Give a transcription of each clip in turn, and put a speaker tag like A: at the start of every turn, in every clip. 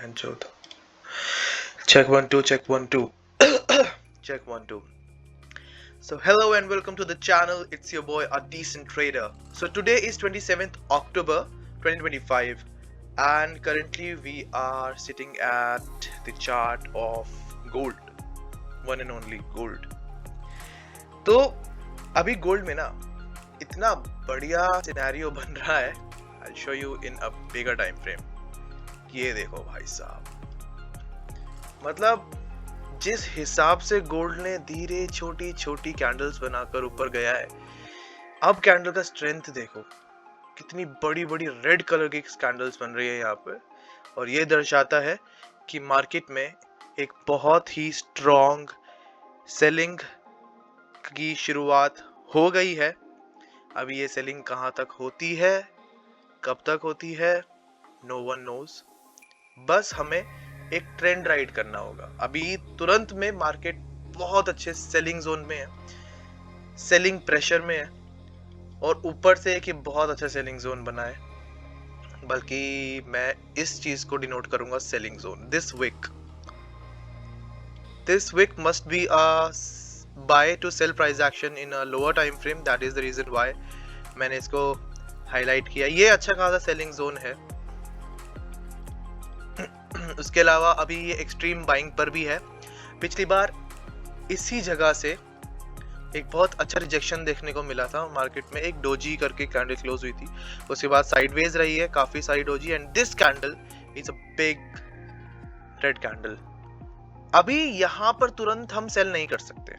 A: And Jodh. Check 1 2, check 1 2. Check 1 2. So hello and welcome to the channel. It's your boy A Decent Trader. So today is 27th October 2025 and currently we are sitting at the chart of gold. One and only gold. तो अभी gold में ना इतना बढ़िया scenario बन रहा है. I'll show you in a bigger time frame. ये देखो भाई साहब, मतलब जिस हिसाब से गोल्ड ने धीरे छोटी छोटी कैंडल्स बनाकर ऊपर गया है, अब कैंडल का स्ट्रेंथ देखो, कितनी बड़ी बड़ी रेड कलर की कैंडल्स बन रही है यहाँ पे. और ये दर्शाता है कि मार्केट में एक बहुत ही स्ट्रॉन्ग सेलिंग की शुरुआत हो गई है. अभी ये सेलिंग कहाँ तक होती है, कब तक होती है, नो वन नोज. बस हमें एक ट्रेंड राइड करना होगा. अभी तुरंत में मार्केट बहुत अच्छे सेलिंग जोन में है, सेलिंग प्रेशर में है और ऊपर से एक बहुत अच्छा सेलिंग जोन बना है. बल्कि मैं इस चीज को डिनोट करूंगा selling zone. This week must be a buy to sell price action in a lower time frame. That is the reason why मैंने इसको हाईलाइट किया. ये अच्छा खासा सेलिंग जोन है. उसके अलावा अभी ये एक्सट्रीम बाइंग पर भी है. पिछली बार इसी जगह से एक बहुत अच्छा रिजेक्शन देखने को मिला था मार्केट में. एक डोजी करके कैंडल क्लोज हुई थी, उसके बाद साइडवेज रही है काफी सारी doji and this candle is a big red candle. अभी यहाँ पर तुरंत हम सेल नहीं कर सकते.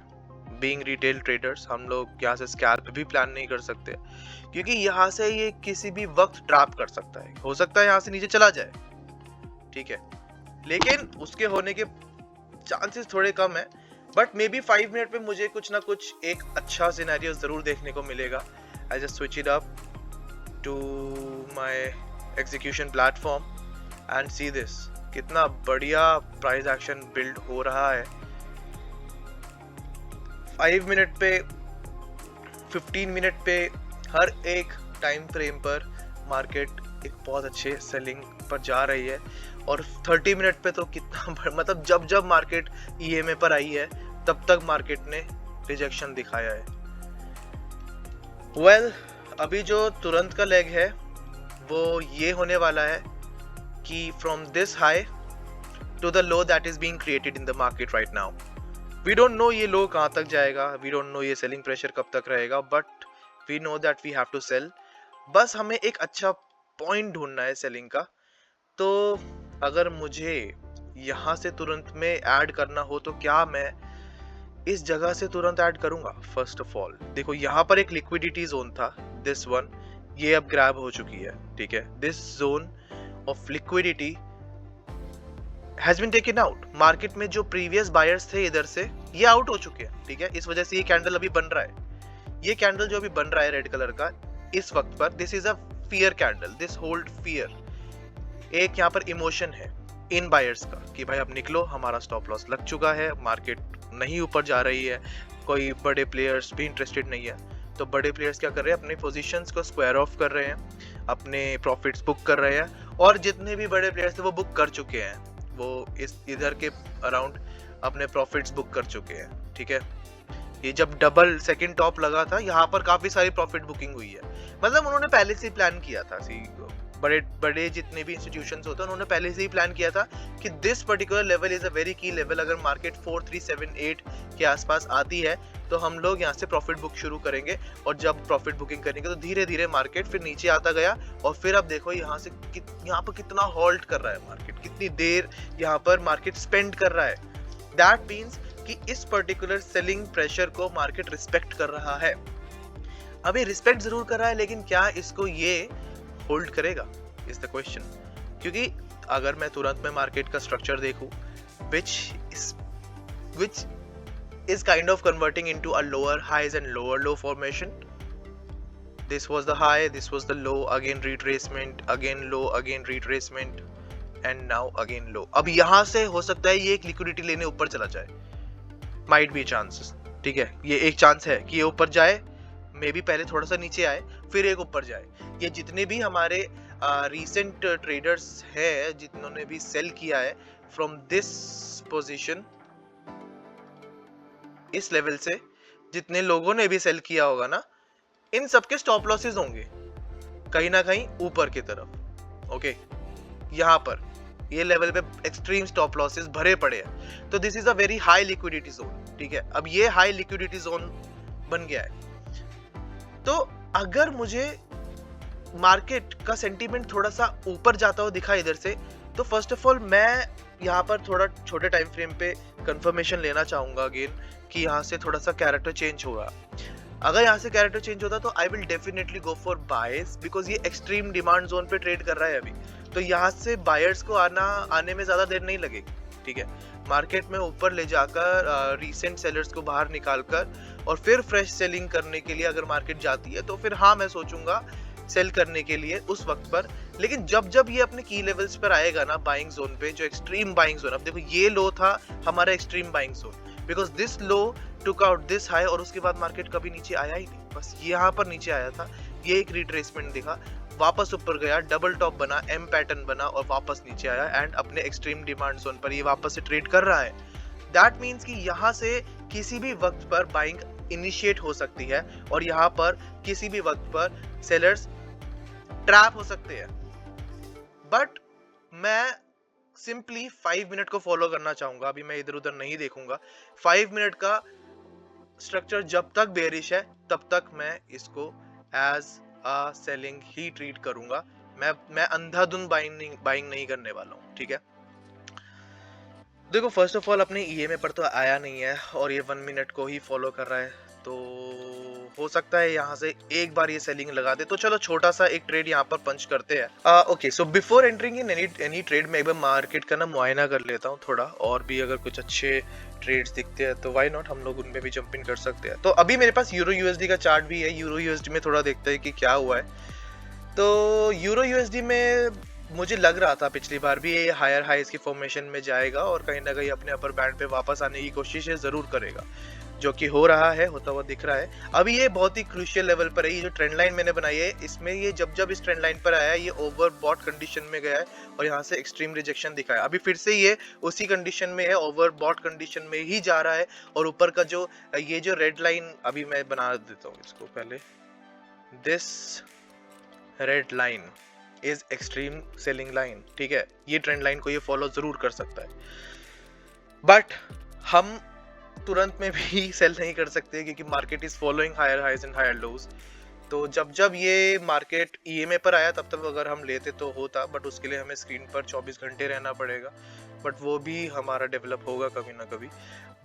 A: बीइंग रिटेल ट्रेडर्स हम लोग यहाँ से स्कैल्प भी प्लान नहीं कर सकते, क्योंकि यहाँ से ये किसी भी वक्त ड्रॉप कर सकता है. हो सकता है यहाँ से नीचे चला जाए, ठीक है, लेकिन उसके होने के चांसेस थोड़े कम है. बट मे बी 5 मिनट में मुझे कुछ ना कुछ एक अच्छा सिनेरियो जरूर देखने को मिलेगा. I just switch it up to my execution platform and see this. कितना बढ़िया प्राइस एक्शन बिल्ड हो रहा है. 5 मिनट पे, 15 मिनट पे, हर एक टाइम फ्रेम पर मार्केट एक बहुत अच्छे सेलिंग पर जा रही है. और 30 मिनट पे तो कितना, मतलब जब मार्केट ईएमए पर आई है तब तक मार्केट ने रिजेक्शन दिखाया है. वेल, अभी जो तुरंत का लेग है वो ये होने वाला है कि from this high to the low that is being created in the market right now. We don't know ये लो कहाँ तक जाएगा, वी डोंट नो ये सेलिंग प्रेशर कब तक रहेगा, but we know that we have to sell. बस हमें एक अच्छा पॉइंट ढूंढना है सेलिंग का. तो अगर मुझे यहाँ से तुरंत में ऐड करना हो तो क्या मैं इस जगह से तुरंत ऐड करूंगा? फर्स्ट ऑफ ऑल देखो, यहाँ पर एक लिक्विडिटी जोन था, दिस वन, ये अब ग्रैब हो चुकी है, ठीक है. This zone of liquidity has been taken out. Market में जो प्रीवियस बायर्स थे इधर से, ये आउट हो चुके हैं, ठीक है. इस वजह से ये कैंडल अभी बन रहा है. ये कैंडल जो अभी बन रहा है रेड कलर का इस वक्त पर, this is a fear candle. This hold fear. एक यहाँ पर इमोशन है इन बायर्स का कि भाई अब निकलो, हमारा स्टॉप लॉस लग चुका है, मार्केट नहीं ऊपर जा रही है, कोई बड़े प्लेयर्स भी इंटरेस्टेड नहीं है. तो बड़े प्लेयर्स क्या कर रहे हैं, अपने पोजीशंस को स्क्वायर ऑफ कर रहे हैं, अपने प्रॉफिट्स बुक कर रहे हैं. और जितने भी बड़े प्लेयर्स थे वो बुक कर चुके हैं, वो इस इधर के अराउंड अपने प्रॉफिट्स बुक कर चुके हैं, ठीक है. ये जब डबल सेकंड टॉप लगा था, यहाँ पर काफी सारी प्रॉफिट बुकिंग हुई है. मतलब उन्होंने पहले से प्लान किया था. बड़े जितने भी इंस्टीट्यूशंस होते हैं उन्होंने पहले से ही प्लान किया था कि this particular level is a very की लेवल. अगर मार्केट 4378 के आसपास आती है तो हम लोग यहाँ से प्रॉफिट बुक शुरू करेंगे. और जब प्रॉफिट बुकिंग करेंगे तो धीरे धीरे मार्केट फिर नीचे आता गया. और फिर अब देखो यहाँ पर कितना हॉल्ट कर रहा है मार्केट, कितनी देर यहाँ पर मार्केट स्पेंड कर रहा है. दैट मीन्स कि इस पर्टिकुलर सेलिंग प्रेशर को मार्केट रिस्पेक्ट कर रहा है. अभी रिस्पेक्ट जरूर कर रहा है, लेकिन क्या इसको ये होल्ड करेगा इज द क्वेश्चन. क्योंकि अगर मैं तुरंत में मार्केट का स्ट्रक्चर देखूं, which is kind of converting into a lower highs and lower low formation. This was the high, this was the low, again retracement, again low, again retracement, and now again low. अब यहाँ से हो सकता है ये एक liquidity लेने ऊपर चला जाए, might be chances, ठीक है. ये एक चांस है कि ये ऊपर जाए, मे बी पहले थोड़ा सा नीचे आए फिर एक ऊपर जाए. ये जितने भी हमारे रीसेंट ट्रेडर्स है जिन्होंने भी सेल किया है फ्रॉम दिस पोजीशन, इस लेवल से जितने लोगों ने भी सेल किया होगा ना, इन सबके स्टॉप लॉसेस होंगे कहीं ना कहीं ऊपर की तरफ। ओके, यहाँ पर ये लेवल पे एक्सट्रीम स्टॉप लॉसेस भरे पड़े हैं, तो this is a very high liquidity zone. ठीक है, अब ये हाई लिक्विडिटी जोन बन गया है, तो अगर मुझे मार्केट का सेंटीमेंट थोड़ा सा ऊपर जाता हुआ दिखा इधर से, तो फर्स्ट ऑफ ऑल मैं यहाँ पर थोड़ा छोटे टाइम फ्रेम पे कंफर्मेशन लेना चाहूंगा अगेन कि यहाँ से थोड़ा सा कैरेक्टर चेंज होगा। अगर यहाँ से कैरेक्टर चेंज होता तो आई will definitely go for buyers, because ये एक्सट्रीम डिमांड जोन पे ट्रेड कर रहा है अभी, तो यहाँ से बायर्स को आने में ज्यादा देर नहीं लगेगी। ठीक है, मार्केट में ऊपर ले जाकर रीसेंट सेलर्स को बाहर निकालकर और फिर फ्रेश सेलिंग करने के लिए अगर मार्केट जाती है तो फिर हाँ मैं सोचूंगा सेल करने के लिए उस वक्त पर। लेकिन जब जब ये अपने की लेवल्स पर आएगा ना बाइंग जोन पे, जो एक्सट्रीम बाइंग जोन, अब देखो ये लो था हमारा extreme buying zone, because this low took out this high, और उसके बाद मार्केट कभी नीचे आया ही नहीं, बस यहाँ पर नीचे आया था, ये एक रिट्रेसमेंट दिखा, वापस ऊपर गया, डबल टॉप बना, एम पैटर्न बना और वापस नीचे आया, एंड अपने एक्सट्रीम डिमांड जोन पर ये वापस से ट्रेड कर रहा है। दैट मीन्स कि यहाँ से किसी भी वक्त पर बाइंग इनिशिएट हो सकती है और यहाँ पर किसी भी वक्त पर सेलर्स ट्रैप हो सकते हैं। बट मैं सिंपली 5 मिनट को फॉलो करना चाहूंगा, अभी मैं इधर उधर नहीं देखूंगा। 5 मिनट का स्ट्रक्चर जब तक बेरिश है तब तक मैं इसको एज अ सेलिंग ही ट्रीट करूंगा। मैं अंधाधुंध बाइंग नहीं करने वाला हूँ। ठीक है, देखो फर्स्ट ऑफ ऑल अपने ईएमए पर तो आया नहीं है और ये 1 मिनट को ही फॉलो कर रहा है, तो हो सकता है यहाँ से एक बार ये सेलिंग लगा दे, तो चलो छोटा सा एक ट्रेड यहाँ पर पंच करते हैं। Okay, so before entering in any trade में एक बार मार्केट का ना मुआयना कर लेता हूँ थोड़ा, और भी अगर कुछ अच्छे ट्रेड्स दिखते हैं तो व्हाई नॉट, हम लोग उनमें भी जंप इन कर सकते हैं। तो अभी मेरे पास यूरो यूएसडी का चार्ट भी है, यूरो यूएसडी में थोड़ा देखते हैं कि क्या हुआ है। तो यूरो यूएसडी में मुझे लग रहा था पिछली बार भी ये हायर हाइज की फॉर्मेशन में जाएगा और कहीं ना कहीं अपने अपर बैंड पे वापस आने की कोशिश जरूर करेगा, जो कि हो रहा है, होता हुआ दिख रहा है। अभी ये बहुत ही क्रूशियल लेवल पर है, ये जो ट्रेंड लाइन मैंने बनाई है इसमें ये जब इस ट्रेंड लाइन पर आया ये ओवरबॉट कंडीशन में गया है और यहाँ से एक्सट्रीम रिजेक्शन दिखा है। अभी फिर से ये उसी कंडीशन में है, ओवरबॉट कंडीशन में ही जा रहा है। और ऊपर का जो ये जो रेड लाइन, अभी मैं बना देता हूँ इसको पहले, this red line is extreme selling line. ठीक है, ये ट्रेंड लाइन को ये फॉलो जरूर कर सकता है, बट हम तुरंत में भी सेल नहीं कर सकते क्योंकि market is following higher highs and higher lows. तो जब ये मार्केट ईएमए पर आया तब अगर हम लेते तो होता, बट उसके लिए हमें स्क्रीन पर 24 घंटे रहना पड़ेगा, बट वो भी हमारा डेवलप होगा कभी ना कभी।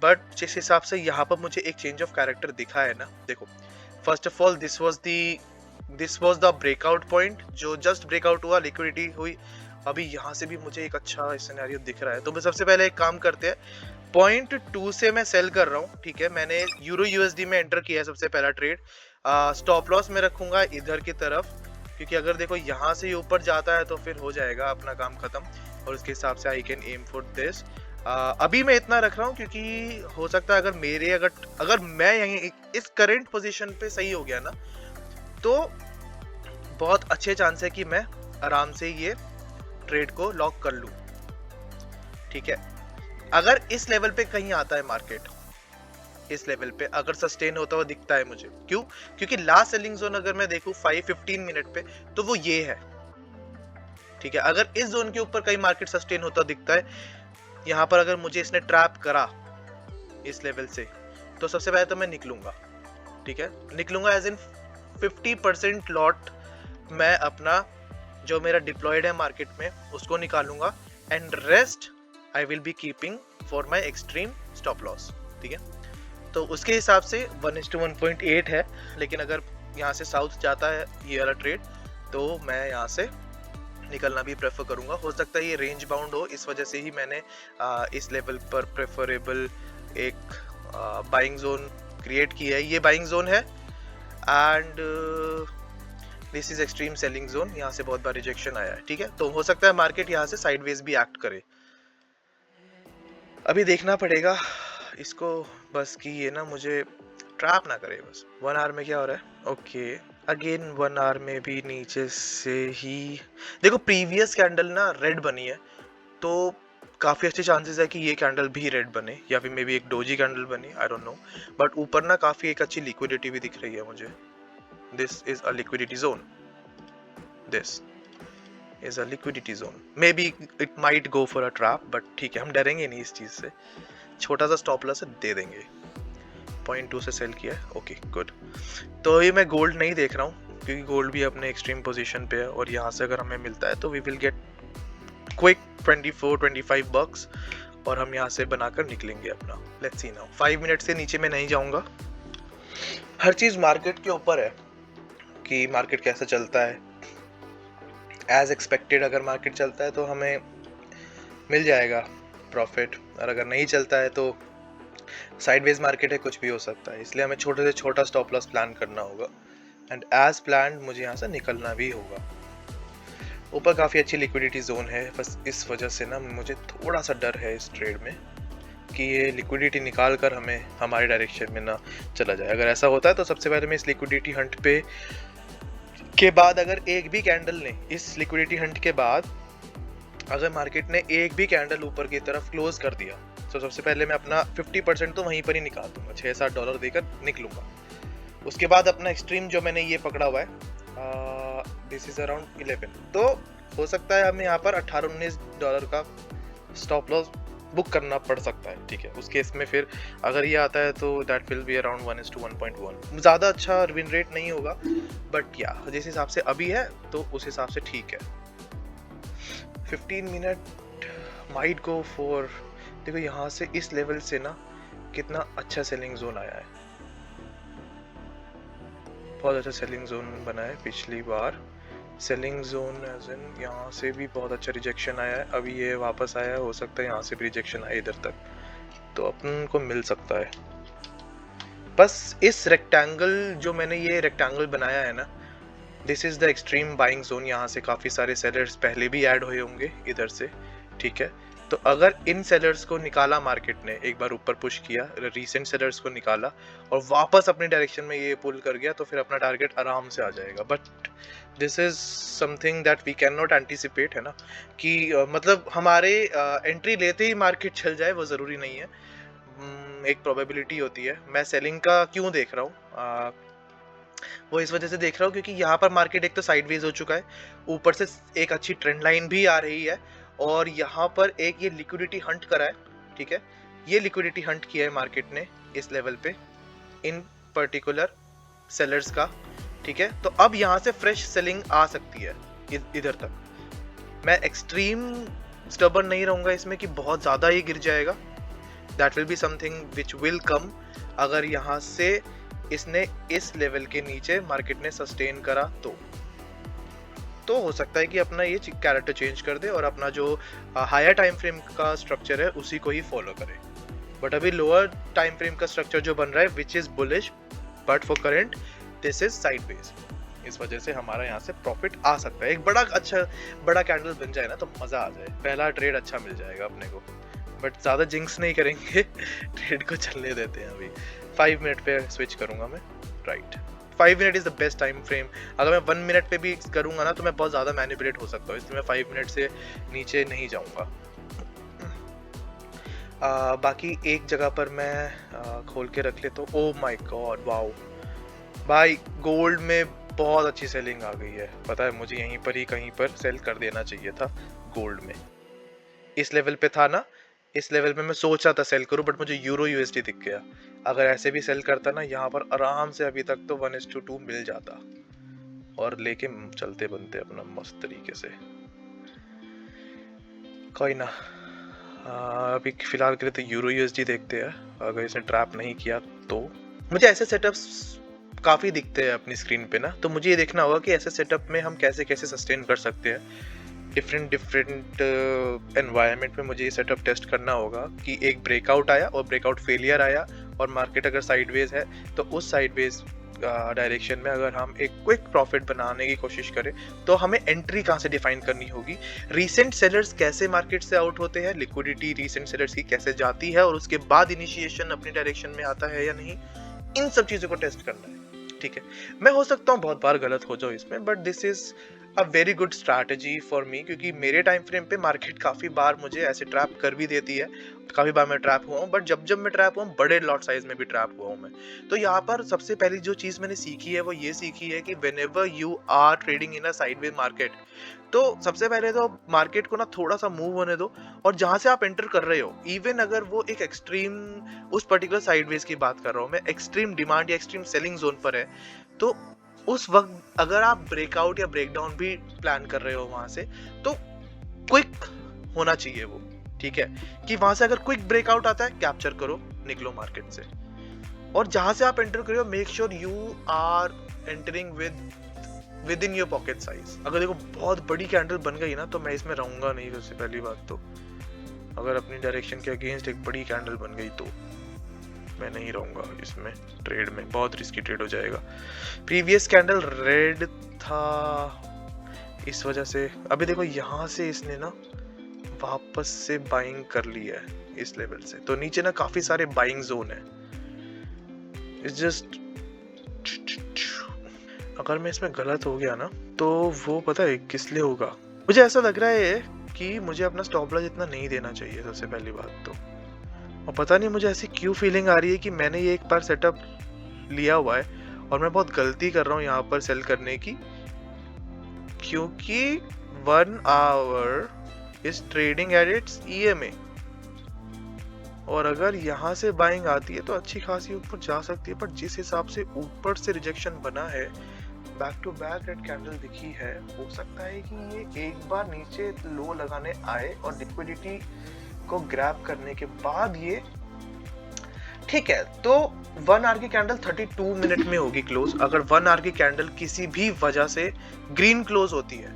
A: बट जिस हिसाब से यहाँ पर मुझे एक चेंज ऑफ कैरेक्टर दिखा है ना, देखो first of all this was the breakout point, जो जस्ट ब्रेकआउट हुआ, लिक्विडिटी हुई। अभी यहाँ से भी मुझे एक अच्छा सिनेरियो दिख रहा है, तो मैं सबसे पहले एक काम करते हैं, 0.2 से मैं सेल कर रहा हूँ। ठीक है, मैंने यूरो यूएसडी में एंटर किया है सबसे पहला ट्रेड, स्टॉप लॉस में रखूंगा इधर की तरफ, क्योंकि अगर देखो यहाँ से ऊपर जाता है तो फिर हो जाएगा अपना काम खत्म, और उसके हिसाब से I can aim for this. अभी मैं इतना रख रहा हूँ क्योंकि हो सकता है अगर मैं यहीं इस करंट पोजीशन पे सही हो गया ना, तो बहुत अच्छे चांस है कि मैं आराम से ये ट्रेड को लॉक कर लूं। ठीक है, अगर इस लेवल पे कहीं आता है मार्केट, इस लेवल पे अगर सस्टेन होता हुआ दिखता है मुझे, क्योंकि लास्ट सेलिंग जोन अगर मैं देखूं 5-15 मिनट पे तो वो ये है। ठीक है, अगर इस जोन के ऊपर कहीं मार्केट सस्टेन होता दिखता है, यहाँ पर अगर मुझे इसने ट्रैप करा इस लेवल से, तो सबसे पहले तो मैं निकलूंगा। ठीक है, निकलूंगा एज इन 50% लॉट मैं अपना जो मेरा डिप्लॉयड है मार्केट में उसको निकालूंगा, and rest I will be keeping for my extreme stop loss. ठीक है, तो उसके हिसाब से 1:1.8 है, लेकिन अगर यहाँ से साउथ जाता है ये वाला ट्रेड तो मैं यहाँ से निकलना भी प्रेफर करूंगा। हो सकता है ये रेंज बाउंड हो, इस वजह से ही मैंने इस लेवल पर प्रेफरेबल एक बाइंग जोन क्रिएट की है। ये बाइंग जोन है and this is extreme selling zone, यहाँ से बहुत बार रिजेक्शन आया है। ठीक है, तो हो सकता है मार्केट यहाँ से साइडवेज भी एक्ट करे, अभी देखना पड़ेगा इसको बस कि ये ना मुझे ट्रैप ना करे बस। 1 आवर में क्या हो रहा है, ओके अगेन 1 आवर में भी नीचे से ही देखो, प्रीवियस कैंडल ना रेड बनी है, तो काफ़ी अच्छे चांसेस है कि ये कैंडल भी रेड बने, या फिर मे बी एक डोजी कैंडल बने, आई डोंट नो। बट ऊपर ना काफ़ी एक अच्छी लिक्विडिटी भी दिख रही है मुझे। This is a liquidity zone, this is a liquidity zone, may be it might go for a trap, but ठीक है, हम डरेंगे नहीं इस चीज़ से। छोटा सा स्टॉप लॉस दे देंगे। 0.2 से सेल किया है, ओके गुड। तो ये मैं गोल्ड नहीं देख रहा हूँ, क्योंकि गोल्ड भी अपने एक्सट्रीम पोजीशन पे है, और यहाँ से अगर हमें मिलता है तो वी विल गेट क्विक 24-25 बक्स, और हम यहाँ से बनाकर निकलेंगे अपना। Let's see now. 5 मिनट से नीचे मैं नहीं जाऊँगा। हर चीज़ मार्केट के ऊपर है कि मार्केट कैसा चलता है। एज एक्सपेक्टेड अगर मार्केट चलता है तो हमें मिल जाएगा प्रॉफिट, और अगर नहीं चलता है तो साइडवेज मार्केट है, कुछ भी हो सकता है। इसलिए हमें छोटे से छोटा स्टॉप लॉस प्लान करना होगा, एंड एज प्लान मुझे यहाँ से निकलना भी होगा। ऊपर काफ़ी अच्छी लिक्विडिटी जोन है, बस इस वजह से ना मुझे थोड़ा सा डर है इस ट्रेड में कि ये लिक्विडिटी निकाल कर हमें हमारे डायरेक्शन में ना चला जाए। अगर ऐसा होता है तो सबसे पहले मैं इस लिक्विडिटी हंट पे के बाद, अगर एक भी कैंडल ने इस लिक्विडिटी हंट के बाद अगर मार्केट ने एक भी कैंडल ऊपर की तरफ क्लोज कर दिया, तो सबसे पहले मैं अपना 50% तो वहीं पर ही निकाल दूंगा, $6-7 देकर निकलूंगा। उसके बाद अपना एक्सट्रीम जो मैंने ये पकड़ा हुआ है, दिस इज अराउंड 11, तो हो सकता है हमें यहाँ पर $18-19 का स्टॉप लॉस बुक करना पड़ सकता है, ठीक है। उस केस में फिर अगर ये आता है तो दैट विल बी अराउंड 1:1.1। ज़्यादा अच्छा विन रेट नहीं होगा, बट या जिस हिसाब से अभी है तो उस हिसाब से ठीक है। 15 मिनट माइट गो फॉर, देखो यहाँ से इस लेवल से ना कितना अच्छा सेलिंग जोन आया है, बहुत अच्छा सेलिंग जोन बना है पिछली बार। सेलिंग जोन एज इन यहाँ से भी बहुत अच्छा रिजेक्शन आया है, अभी ये वापस आया है, हो सकता है यहाँ से भी रिजेक्शन आए इधर तक, तो अपन को मिल सकता है। बस इस रेक्टेंगल जो मैंने ये रेक्टेंगल बनाया है ना, this is the extreme buying zone. यहाँ से काफ़ी सारे सेलर्स पहले भी ऐड हुए होंगे इधर से, ठीक है। तो अगर इन सेलर्स को निकाला मार्केट ने, एक बार ऊपर पुश किया, रीसेंट सेलर्स को निकाला और वापस अपने डायरेक्शन में ये पुल कर गया, तो फिर अपना टारगेट आराम से आ जाएगा। But this is something that we can not anticipate, है ना, कि मतलब हमारे एंट्री लेते ही मार्केट चल जाए, वो ज़रूरी नहीं है। एक प्रोबेबिलिटी होती है। मैं सेलिंग का क्यों देख रहा हूँ, वो इस वजह से देख रहा हूँ क्योंकि यहाँ पर मार्केट एक तो साइडवेज हो चुका है, ऊपर से एक अच्छी ट्रेंड लाइन भी आ रही है, और यहाँ पर एक ये लिक्विडिटी हंट करा है, ठीक है। ये लिक्विडिटी हंट किया है मार्केट ने इस लेवल पे, इन पर्टिकुलर सेलर्स का, ठीक है। तो अब यहाँ से फ्रेश सेलिंग आ सकती है इधर तक। मैं एक्सट्रीम स्टबर्न नहीं रहूँगा इसमें कि बहुत ज़्यादा ही गिर जाएगा। That will be something which will come अगर यहाँ से इसने इस लेवल के नीचे मार्केट ने सस्टेन करा तो हो सकता है कि अपना ये कैरेक्टर चेंज कर दे और अपना जो हायर टाइम फ्रेम का स्ट्रक्चर है उसी को ही फॉलो करे। बट अभी लोअर टाइम फ्रेम का स्ट्रक्चर जो बन रहा है which is bullish, but for current this is sideways. इस वजह से हमारा यहाँ से प्रॉफिट आ सकता है। एक बड़ा कैंडल बन जाए ना तो मजा आ जाए, पहला ट्रेड अच्छा मिल जाएगा अपने को। बट ज्यादा जिंक्स नहीं करेंगे, ट्रेड को चलने देते हैं। अभी 5 मिनट पे स्विच करूंगा मैं, right. 5 minute is the best time frame. अगर मैं 1 मिनट पे भी करूंगा ना तो मैं बहुत ज्यादा मैनिपुलेट हो सकता हूँ, इसलिए मैं 5 मिनट से नीचे नहीं जाऊंगा। बाकी एक जगह पर मैं खोल के रख लेता हूँ। ओ माय गॉड, वाओ भाई, गोल्ड में बहुत अच्छी सेलिंग आ गई है। पता है मुझे यहीं पर ही कहीं पर सेल कर देना चाहिए था गोल्ड में। इस लेवल पे था ना, इस लेवल पे मैं सोच रहा था सेल करूं, बट मुझे यूरो यूएसडी दिख गया। अगर ऐसे भी सेल करता ना यहाँ पर आराम से अभी तक तो 1:2 मिल जाता और लेके चलते बनते अपना मस्त तरीके से। कोई ना, अभी फिलहाल के लिए तो यूरो यूएसडी देखते हैं। अगर इसने ट्रैप नहीं किया तो मुझे ऐसे सेटअप्स काफ़ी दिखते हैं अपनी स्क्रीन पे ना, तो मुझे ये देखना होगा कि ऐसे सेटअप में हम कैसे कैसे सस्टेन कर सकते हैं। डिफरेंट एनवायरनमेंट में मुझे ये सेटअप टेस्ट करना होगा कि एक ब्रेकआउट आया और ब्रेकआउट फेलियर आया और मार्केट अगर साइडवेज है तो उस साइडवेज डायरेक्शन में अगर हम एक क्विक प्रॉफिट बनाने की कोशिश करें तो हमें एंट्री कहाँ से डिफाइन करनी होगी। रीसेंट सेलर्स कैसे मार्केट से आउट होते हैं, लिक्विडिटी रीसेंट सेलर्स की कैसे जाती है और उसके बाद इनिशिएशन अपनी डायरेक्शन में आता है या नहीं, इन सब चीज़ों को टेस्ट करना है। ठीक है, मैं हो सकता हूँ बहुत बार गलत हो जाऊँ इसमें, but this is a very good strategy for me, क्योंकि मेरे टाइम फ्रेम पे मार्केट काफ़ी बार मुझे ऐसे ट्रैप कर भी देती है, काफ़ी बार मैं ट्रैप हुआ हूँ, बट जब जब मैं ट्रैप हुआ हूँ बड़े लॉट साइज में भी ट्रैप हुआ हूँ मैं। तो यहाँ पर सबसे पहली जो चीज़ मैंने सीखी है वो ये सीखी है कि whenever you are trading in a sideways market, तो सबसे पहले तो मार्केट को ना थोड़ा सा मूव होने दो, और जहां से आप एंटर कर रहे हो, इवन अगर वो एक एक्सट्रीम, उस पर्टिकुलर साइडवेज की बात कर रहा हूँ मैं, एक्सट्रीम डिमांड या एक्सट्रीम सेलिंग जोन पर है, तो उस वक्त अगर आप ब्रेकआउट या ब्रेकडाउन भी प्लान कर रहे हो वहां से, तो क्विक होना चाहिए वो, ठीक है, कि वहां से अगर क्विक ब्रेकआउट आता है कैप्चर करो, निकलो मार्केट से। और जहां से आप एंटर कर रहे हो make sure you are entering within your pocket size. अगर देखो बहुत बड़ी कैंडल बन गई ना तो मैं इसमें रहूंगा नहीं, सबसे पहली बात तो। अगर अपनी डायरेक्शन के अगेंस्ट एक बड़ी कैंडल बन गई तो मैं नहीं रहूंगा इसमें ट्रेड में, बहुत रिस्की ट्रेड हो जाएगा। प्रीवियस कैंडल रेड था, इस वजह से अभी देखो यहाँ से इसने ना वापस से बाइंग कर लिया है इस लेवल से, तो नीचे ना काफी सारे बाइंग जोन है। इट्स जस्ट, अगर मैं इसमें गलत हो गया ना तो वो पता है किस लिए होगा, मुझे ऐसा लग रहा है कि मुझे अपना स्टॉप लॉस इतना नहीं देना चाहिए सबसे पहली बात तो। और पता नहीं मुझे ऐसी क्यों फीलिंग आ रही है कि मैंने ये एक बार सेटअप लिया हुआ है और मैं बहुत गलती कर रहा हूँ यहाँ पर सेल करने की, क्योंकि 1 our is trading at its EMA, और अगर यहाँ से बाइंग आती है तो अच्छी खासी ऊपर जा सकती है, पर जिस हिसाब से ऊपर से रिजेक्शन बना है, back to back red candle दिखी है, हो सकता है कि ये एक बार नीचे लो लगाने आए और लिक्विडिटी को ग्रैब करने के बाद ये, ठीक है। तो 1 आवर की कैंडल 32 मिनट में होगी क्लोज। अगर 1 आवर की कैंडल किसी भी वजह से ग्रीन क्लोज होती है,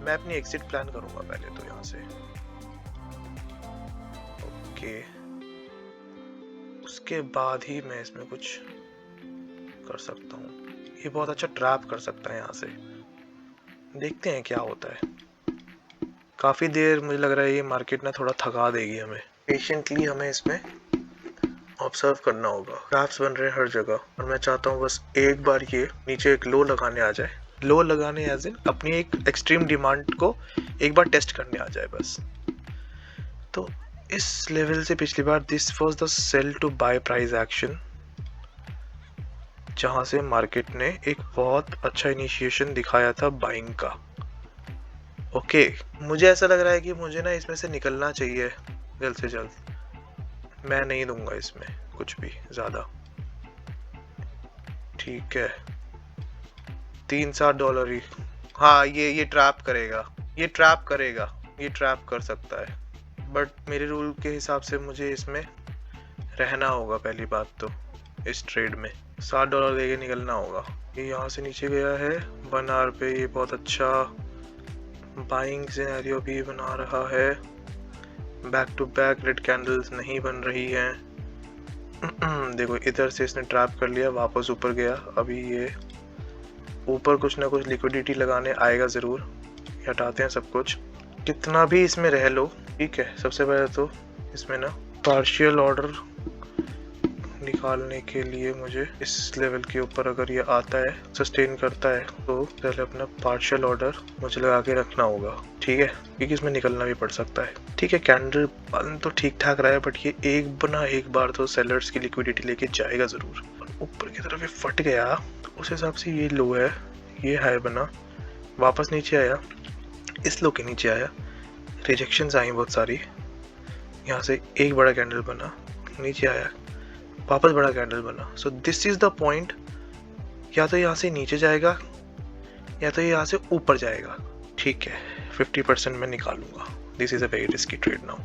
A: मैं अपनी एग्जिट प्लान करूंगा पहले तो यहाँ से, ओके, उसके बाद ही मैं इसमें कुछ कर सकता हूँ। ये बहुत अच्छा ट्रैप कर सकता है यहाँ से, देखते हैं क्या होता है। काफी देर मुझे लग रहा है ये मार्केट ना थोड़ा थका देगी हमें, पेशेंटली हमें इसमें ऑब्जर्व करना होगा। ट्रैप्स बन रहे हैं हर जगह और मैं चाहता हूँ बस एक बार ये नीचे एक लो लगाने आ जाए, लो लगाने एज इन अपनी एक एक्सट्रीम डिमांड को एक बार टेस्ट करने आ जाए बस। तो इस लेवल से पिछली बार this was the sell to buy price action, जहां से मार्केट ने एक बहुत अच्छा इनिशिएशन दिखाया था बाइंग का। ओके, मुझे ऐसा लग रहा है कि मुझे ना इसमें से निकलना चाहिए जल्द से जल्द। मैं नहीं दूंगा इसमें कुछ भी ज्यादा, ठीक है। $3-7 ही, हाँ ये ट्रैप करेगा, ये ट्रैप करेगा, ये ट्रैप कर सकता है, बट मेरे रूल के हिसाब से मुझे इसमें रहना होगा पहली बात तो। इस ट्रेड में $7 देके निकलना होगा। ये यहाँ से नीचे गया है 1 आवर पे, ये बहुत अच्छा बाइंग सिनेरियो भी बना रहा है। Back to back red candles नहीं बन रही हैं। देखो इधर से इसने ट्रैप कर लिया, वापस ऊपर गया, अभी ये ऊपर कुछ ना कुछ लिक्विडिटी लगाने आएगा जरूर। हटाते हैं सब कुछ, कितना भी इसमें रह लो, ठीक है। सबसे पहले तो इसमें ना पार्शियल ऑर्डर निकालने के लिए मुझे इस लेवल के ऊपर अगर ये आता है, सस्टेन करता है, तो पहले अपना पार्शियल ऑर्डर मुझे लगा के रखना होगा, ठीक है, क्योंकि इसमें निकलना भी पड़ सकता है। ठीक है, कैंडल बन तो ठीक ठाक रहा है, बट ये एक बार तो सेलर्स की लिक्विडिटी लेके जाएगा जरूर। ऊपर की तरफ ये फट गया तो उस हिसाब से ये लो है, ये हाई बना, वापस नीचे आया, इस लो के नीचे आया, रिजेक्शंस आई बहुत सारी, यहाँ से एक बड़ा कैंडल बना, नीचे आया, वापस बड़ा कैंडल बना। So this is the point, या तो यहाँ से नीचे जाएगा या तो यहाँ से ऊपर जाएगा, ठीक है। 50% मैं निकालूंगा। This is a very risky trade now,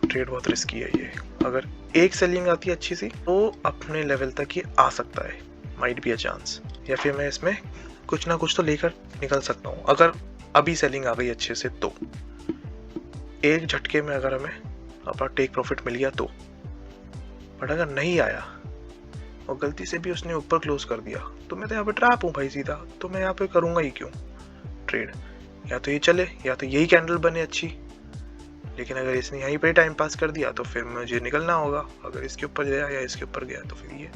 A: trade बहुत रिस्की है ये। अगर एक सेलिंग आती है अच्छी सी तो अपने लेवल तक ये आ सकता है, माइट बी अ चांस, या फिर मैं इसमें कुछ ना कुछ तो लेकर निकल सकता हूँ। अगर अभी सेलिंग आ गई अच्छे से तो एक झटके में अगर हमें अपना टेक प्रॉफिट मिल गया तो, बट अगर नहीं आया और गलती से भी उसने ऊपर क्लोज कर दिया तो मैं तो यहाँ पे ट्रैप हूँ भाई सीधा, तो मैं यहाँ पे करूँगा ही क्यों ट्रेड। या तो ये चले या तो यही कैंडल बने अच्छी, लेकिन अगर इसने यहीं पे टाइम पास कर दिया तो फिर मुझे निकलना होगा। अगर इसके ऊपर गया या इसके ऊपर गया तो फिर ये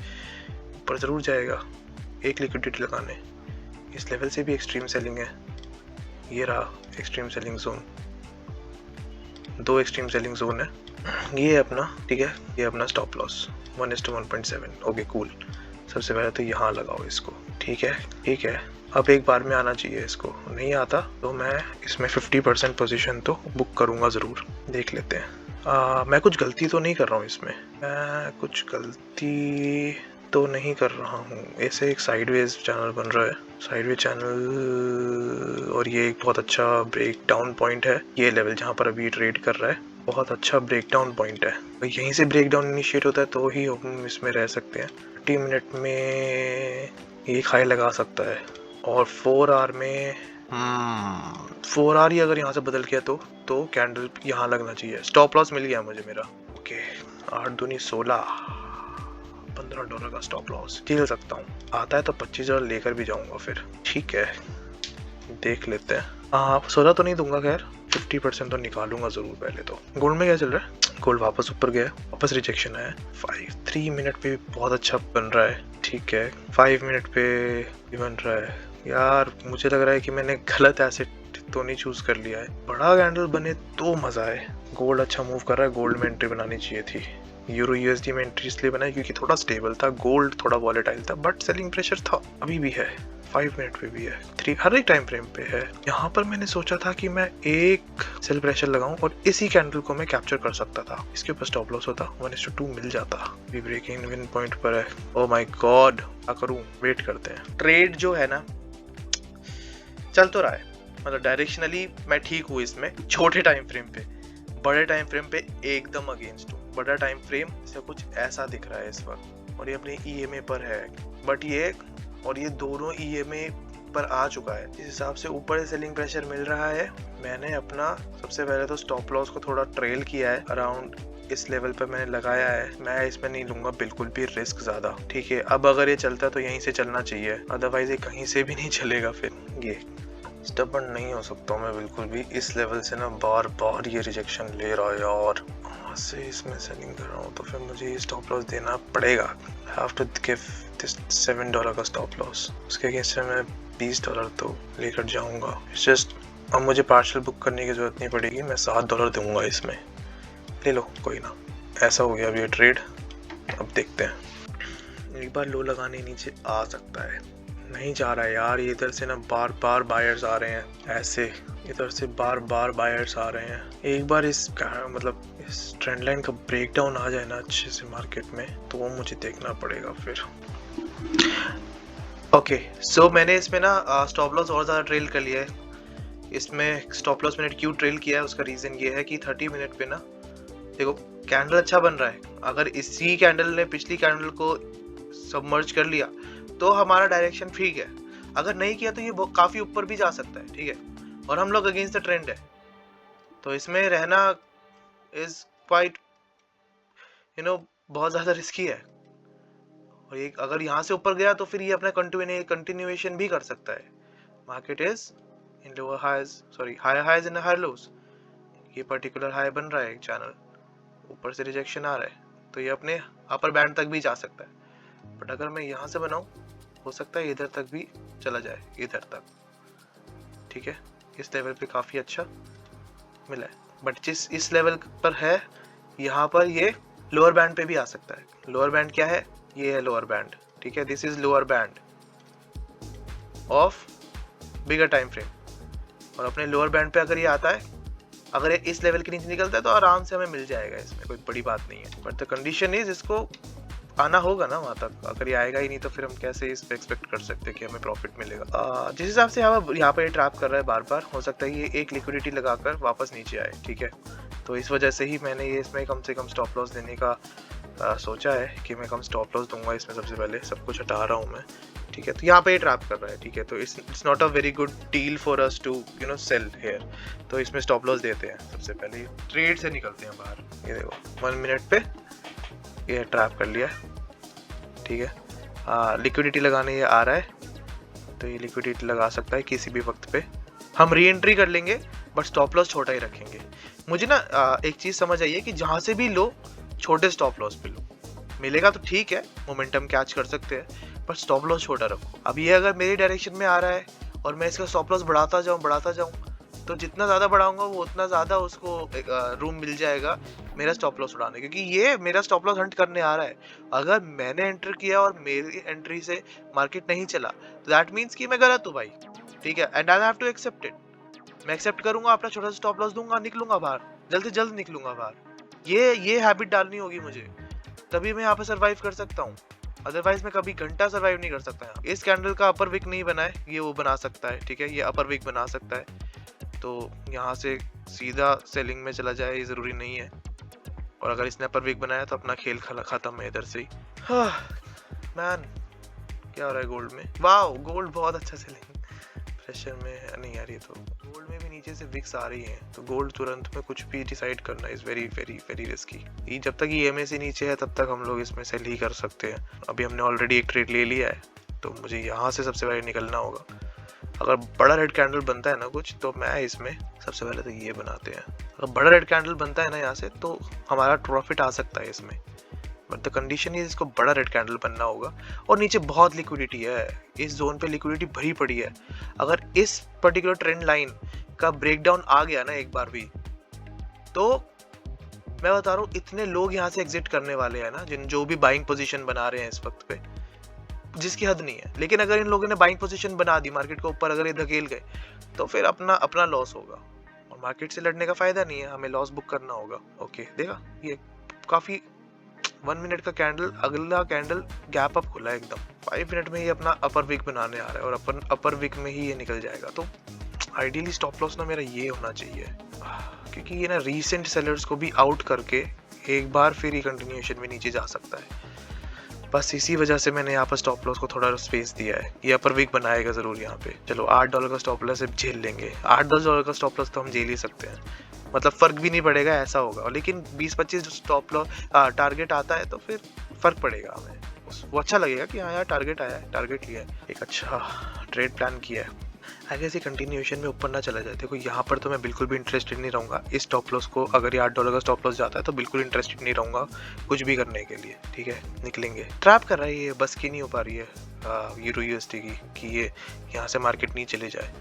A: ऊपर ज़रूर जाएगा एक लिक्विडिटी लगाने। इस लेवल से भी एक्सट्रीम सेलिंग है, ये रहा extreme selling zone, 2 extreme selling zone है, ये अपना ठीक है, ये अपना स्टॉप लॉस 1:1.7। Okay cool. सबसे पहले तो यहाँ लगाओ इसको, ठीक है ठीक है। अब एक बार में आना चाहिए, इसको नहीं आता तो मैं इसमें 50% पोजीशन तो बुक करूँगा ज़रूर। देख लेते हैं। मैं कुछ गलती तो नहीं कर रहा हूँ इसमें, मैं कुछ गलती तो नहीं कर रहा हूँ। ऐसे एक साइडवेज चैनल बन रहा है, साइडवेज चैनल, और ये एक बहुत अच्छा ब्रेक डाउन पॉइंट है। ये लेवल जहाँ पर अभी ट्रेड कर रहा है बहुत अच्छा ब्रेक डाउन पॉइंट है। तो यहीं से ब्रेक डाउन इनिशिएट होता है तो ही हम इसमें रह सकते हैं। 30 मिनट में एक हाई लगा सकता है, और 4 आवर में 4 आवर ही अगर यहाँ से बदल गया तो कैंडल यहाँ लगना चाहिए। स्टॉप लॉस मिल गया मुझे मेरा। ओके 8 दूनी 16, $15 का स्टॉप लॉस झेल सकता हूँ। आता है तो 25,000 लेकर भी जाऊंगा फिर, ठीक है देख लेते हैं। 16 तो नहीं दूंगा, खैर 50% तो निकालूंगा जरूर पहले तो। गोल्ड में क्या चल रहा है? गोल्ड वापस ऊपर गया, वापस रिजेक्शन है। 3 मिनट पे बहुत अच्छा बन रहा है, ठीक है 5 मिनट पे भी बन रहा है। यार मुझे लग रहा है कि मैंने गलत एसेट तो नहीं चूज कर लिया है। बड़ा कैंडल बने तो मजा है। गोल्ड अच्छा मूव कर रहा है, गोल्ड में एंट्री बनानी चाहिए थी। यूरो यूएसडी में एंट्री इसलिए बनाई क्योंकि थोड़ा स्टेबल था, गोल्ड थोड़ा वॉलेटाइल था, बट सेलिंग प्रेशर था, अभी भी है। 5 मिनट पे भी है, हर एक टाइम फ्रेम पे है। यहाँ पर मैंने सोचा था कि मैं एक सेल प्रेशर लगाऊं और इसी कैंडल को मैं कैप्चर कर सकता था। इसके ऊपर स्टॉप लॉस होता, 1:2 मिल जाता। अभी ब्रेकिंग विन पॉइंट पर है। ओ माय गॉड, क्या करूं? वेट करते हैं। ट्रेड जो है ना चल तो रहा है, मतलब डायरेक्शनली मैं ठीक हूँ इसमें। छोटे टाइम फ्रेम पे, बड़े टाइम फ्रेम पे एकदम अगेंस्ट हूँ। बड़ा टाइम फ्रेम से कुछ ऐसा दिख रहा है इस वक्त, और ये अपने ईएमए पर है, बट ये और ये दोनों ईएमए पर आ चुका है। इस हिसाब से ऊपर से सेलिंग प्रेशर मिल रहा है। मैंने अपना सबसे पहले तो स्टॉप लॉस को थोड़ा ट्रेल किया है, अराउंड इस लेवल पर मैंने लगाया है। मैं इसमें नहीं लूंगा बिल्कुल भी रिस्क ज्यादा, ठीक है। अब अगर ये चलता है तो यहीं से चलना चाहिए, अदरवाइज ये कहीं से भी नहीं चलेगा। फिर ये स्टबर्न नहीं हो सकता मैं बिल्कुल भी। इस लेवल से ना बार बार ये रिजेक्शन ले रहा है और वहाँ से इसमें सेलिंग कर रहा हूँ, तो फिर मुझे ये स्टॉप लॉस देना पड़ेगा। I have to give this $7 का स्टॉप लॉस। उसके अगेंस्ट मैं $20 तो लेकर जाऊँगा। इट्स जस्ट अब मुझे पार्शल बुक करने की जरूरत नहीं पड़ेगी, मैं $7 दूंगा इसमें। ले लो कोई ना, ऐसा हो गया अब ये ट्रेड। अब देखते हैं, एक बार लो लगाने नीचे आ सकता है। नहीं जा रहा है यार, ये इधर से ना बार बार बायर्स आ रहे हैं, ऐसे इधर से बार बार बायर्स आ रहे हैं। एक बार इस ट्रेंड लाइन का ब्रेकडाउन आ जाए ना अच्छे से मार्केट में, तो वो मुझे देखना पड़ेगा फिर। ओके सो मैंने इसमें ना स्टॉप लॉस और ज़्यादा ट्रेल कर लिया है। इसमें स्टॉप लॉस मैंने क्यों ट्रेल किया है, उसका रीज़न ये है कि 30 मिनट पे ना देखो कैंडल अच्छा बन रहा है। अगर इसी कैंडल ने पिछली कैंडल को सबमर्ज कर लिया तो हमारा डायरेक्शन ठीक है। अगर नहीं किया तो ये काफी ऊपर भी जा सकता है, ठीक है। और हम लोग अगेंस्ट द ट्रेंड है, तो इसमें रहना इज क्वाइट बहुत ज्यादा रिस्की है। और ये अगर यहाँ से ऊपर गया तो फिर ये अपना कंटिन्यूएशन भी कर सकता है। Market is in lower highs, sorry higher highs in higher lows. ये पर्टिकुलर हाई बन रहा है एक चैनल, ऊपर से रिजेक्शन आ रहा है, तो ये अपने अपर बैंड तक भी जा सकता है। बट अगर मैं यहाँ से बनाऊं, हो सकता है इधर तक भी चला जाए, इधर तक, ठीक है। इस लेवल पे काफी अच्छा मिला है, बट जिस इस लेवल पर है यहाँ पर ये लोअर बैंड पे भी आ सकता है। लोअर बैंड क्या है? ये है लोअर बैंड, ठीक है। This is lower band of bigger time frame, और अपने लोअर बैंड पे अगर ये आता है, अगर ये इस लेवल के नीचे निकलता है तो आराम से हमें मिल जाएगा, इसमें कोई बड़ी बात नहीं है। बट द कंडीशन इज इसको आना होगा ना वहां तक। अगर ये आएगा ही नहीं तो फिर हम कैसे इस पे एक्सपेक्ट कर सकते हैं कि हमें प्रॉफिट मिलेगा। जिस हिसाब से यहाँ पे ट्रैप कर रहा है बार बार, हो सकता है ये एक लिक्विडिटी लगाकर वापस नीचे आए, ठीक है। तो इस वजह से ही मैंने ये इसमें कम से कम स्टॉप लॉस देने का सोचा है कि मैं कम स्टॉप लॉस दूंगा इसमें। सबसे पहले सब कुछ हटा रहा हूँ मैं, ठीक है। तो यहाँ पे ट्रैप कर रहा है, ठीक है। तो it's not a very good deal for us to sell here. तो इसमें स्टॉप लॉस देते हैं सबसे पहले, ट्रेड से निकलते हैं बाहर। ये देखो 1 मिनट पे ये ट्रैप कर लिया, ठीक है। लिक्विडिटी लगाने ये आ रहा है, तो ये लिक्विडिटी लगा सकता है किसी भी वक्त पे। हम री एंट्री कर लेंगे बट स्टॉप लॉस छोटा ही रखेंगे। मुझे ना एक चीज समझ आई है कि जहां से भी लो छोटे स्टॉप लॉस पे लो। मिलेगा तो ठीक है, मोमेंटम कैच कर सकते हैं, पर स्टॉप लॉस छोटा रखो। अब ये अगर मेरी डायरेक्शन में आ रहा है और मैं इसका स्टॉप लॉस बढ़ाता जाऊं, तो जितना ज़्यादा बढ़ाऊंगा वो उतना ज़्यादा उसको रूम मिल जाएगा मेरा स्टॉप लॉस उड़ाने, क्योंकि ये मेरा स्टॉप लॉस हंट करने आ रहा है। अगर मैंने एंटर किया और मेरी एंट्री से मार्केट नहीं चला, तो दैट मीन्स कि मैं गलत हूँ भाई, ठीक है, and I have to accept it. मैं एक्सेप्ट करूंगा, अपना छोटा सा स्टॉप लॉस दूंगा, निकलूंगा बाहर, जल्द से जल्द निकलूंगा बाहर। ये हैबिट डालनी होगी मुझे, तभी मैं यहाँ पे सरवाइव कर सकता हूँ। अदरवाइज मैं कभी घंटा सरवाइव नहीं कर सकता यहाँ। इस कैंडल का अपर विक नहीं बना है, ये वो बना सकता है, ठीक है, ये अपर विक बना सकता है, तो यहाँ से सीधा सेलिंग में चला जाए ये जरूरी नहीं है। और अगर इसने अपर विक बनाया तो अपना खेल खत्म है इधर से ही। मैन क्या हो रहा है गोल्ड में? वाओ, गोल्ड बहुत अच्छा सेलिंग। प्रेशर में नहीं आ रही, तो गोल्ड में भी नीचे से विक्स आ रही हैं, तो गोल्ड तुरंत में कुछ भी डिसाइड करना is very very very risky. जब तक ये EMA से नीचे है तब तक हम लोग इसमें सेल ही कर सकते हैं। अभी हमने ऑलरेडी एक ट्रेड ले लिया है, तो मुझे यहाँ से सबसे पहले निकलना होगा। अगर बड़ा रेड कैंडल बनता है ना कुछ, तो मैं इसमें सबसे पहले तो ये बनाते हैं। अगर बड़ा रेड कैंडल बनता है ना यहाँ से, तो हमारा प्रॉफिट आ सकता है इसमें, बट द कंडीशन है इसको बड़ा रेड कैंडल बनना होगा। और नीचे बहुत लिक्विडिटी है, इस जोन पे लिक्विडिटी भरी पड़ी है। अगर इस पर्टिकुलर ट्रेंड लाइन का ब्रेकडाउन आ गया ना एक बार भी, तो मैं बता रहा हूँ इतने लोग यहाँ से एग्जिट करने वाले हैं ना, जो भी बाइंग पोजीशन बना रहे हैं इस वक्त पे, जिसकी हद नहीं है। लेकिन अगर इन लोगों ने बाइंग पोजीशन बना दी, मार्केट को ऊपर अगर ये धकेल गए, तो फिर अपना लॉस होगा, और मार्केट से लड़ने का फायदा नहीं है, हमें लॉस बुक करना होगा। ओके, देखा, ये काफी 1 मिनट का कैंडल, अगला कैंडल गैप अप खुला है एकदम। 5 मिनट में ये अपना अपर विक बनाने आ रहा है, और अपर विक में ही ये निकल जाएगा। तो आइडियली स्टॉप लॉस ना मेरा ये होना चाहिए, क्योंकि ये ना रीसेंट सेलर्स को भी आउट करके एक बार फिर ये कंटिन्यूएशन में नीचे जा सकता है। बस इसी वजह से मैंने यहाँ पर स्टॉप लॉस को थोड़ा स्पेस दिया है। ये अपर विक बनाएगा जरूर यहाँ पे। चलो $8 का स्टॉप लॉस झेल लेंगे, $8-10 का स्टॉप लॉस तो हम झेल ही सकते हैं, मतलब फर्क भी नहीं पड़ेगा, ऐसा होगा। लेकिन 20-25 स्टॉप लॉस टारगेट आता है तो फिर फर्क पड़ेगा हमें, वो अच्छा लगेगा कि हाँ यार टारगेट आया है, टारगेट लिया है, एक अच्छा ट्रेड प्लान किया है। अगर इसे कंटिन्यूएशन में ऊपर ना चला जाए, देखो यहाँ पर तो मैं बिल्कुल भी इंटरेस्टेड नहीं रहूँगा इस स्टॉप लॉस को। अगर ये $8 का स्टॉप लॉस जाता है तो बिल्कुल इंटरेस्टेड नहीं रहूँगा कुछ भी करने के लिए, ठीक है। निकलेंगे, ट्रैप कर रहा है ये, बस की नहीं हो पा रही है यूरो USD की कि ये यहाँ से मार्केट नहीं चले जाए।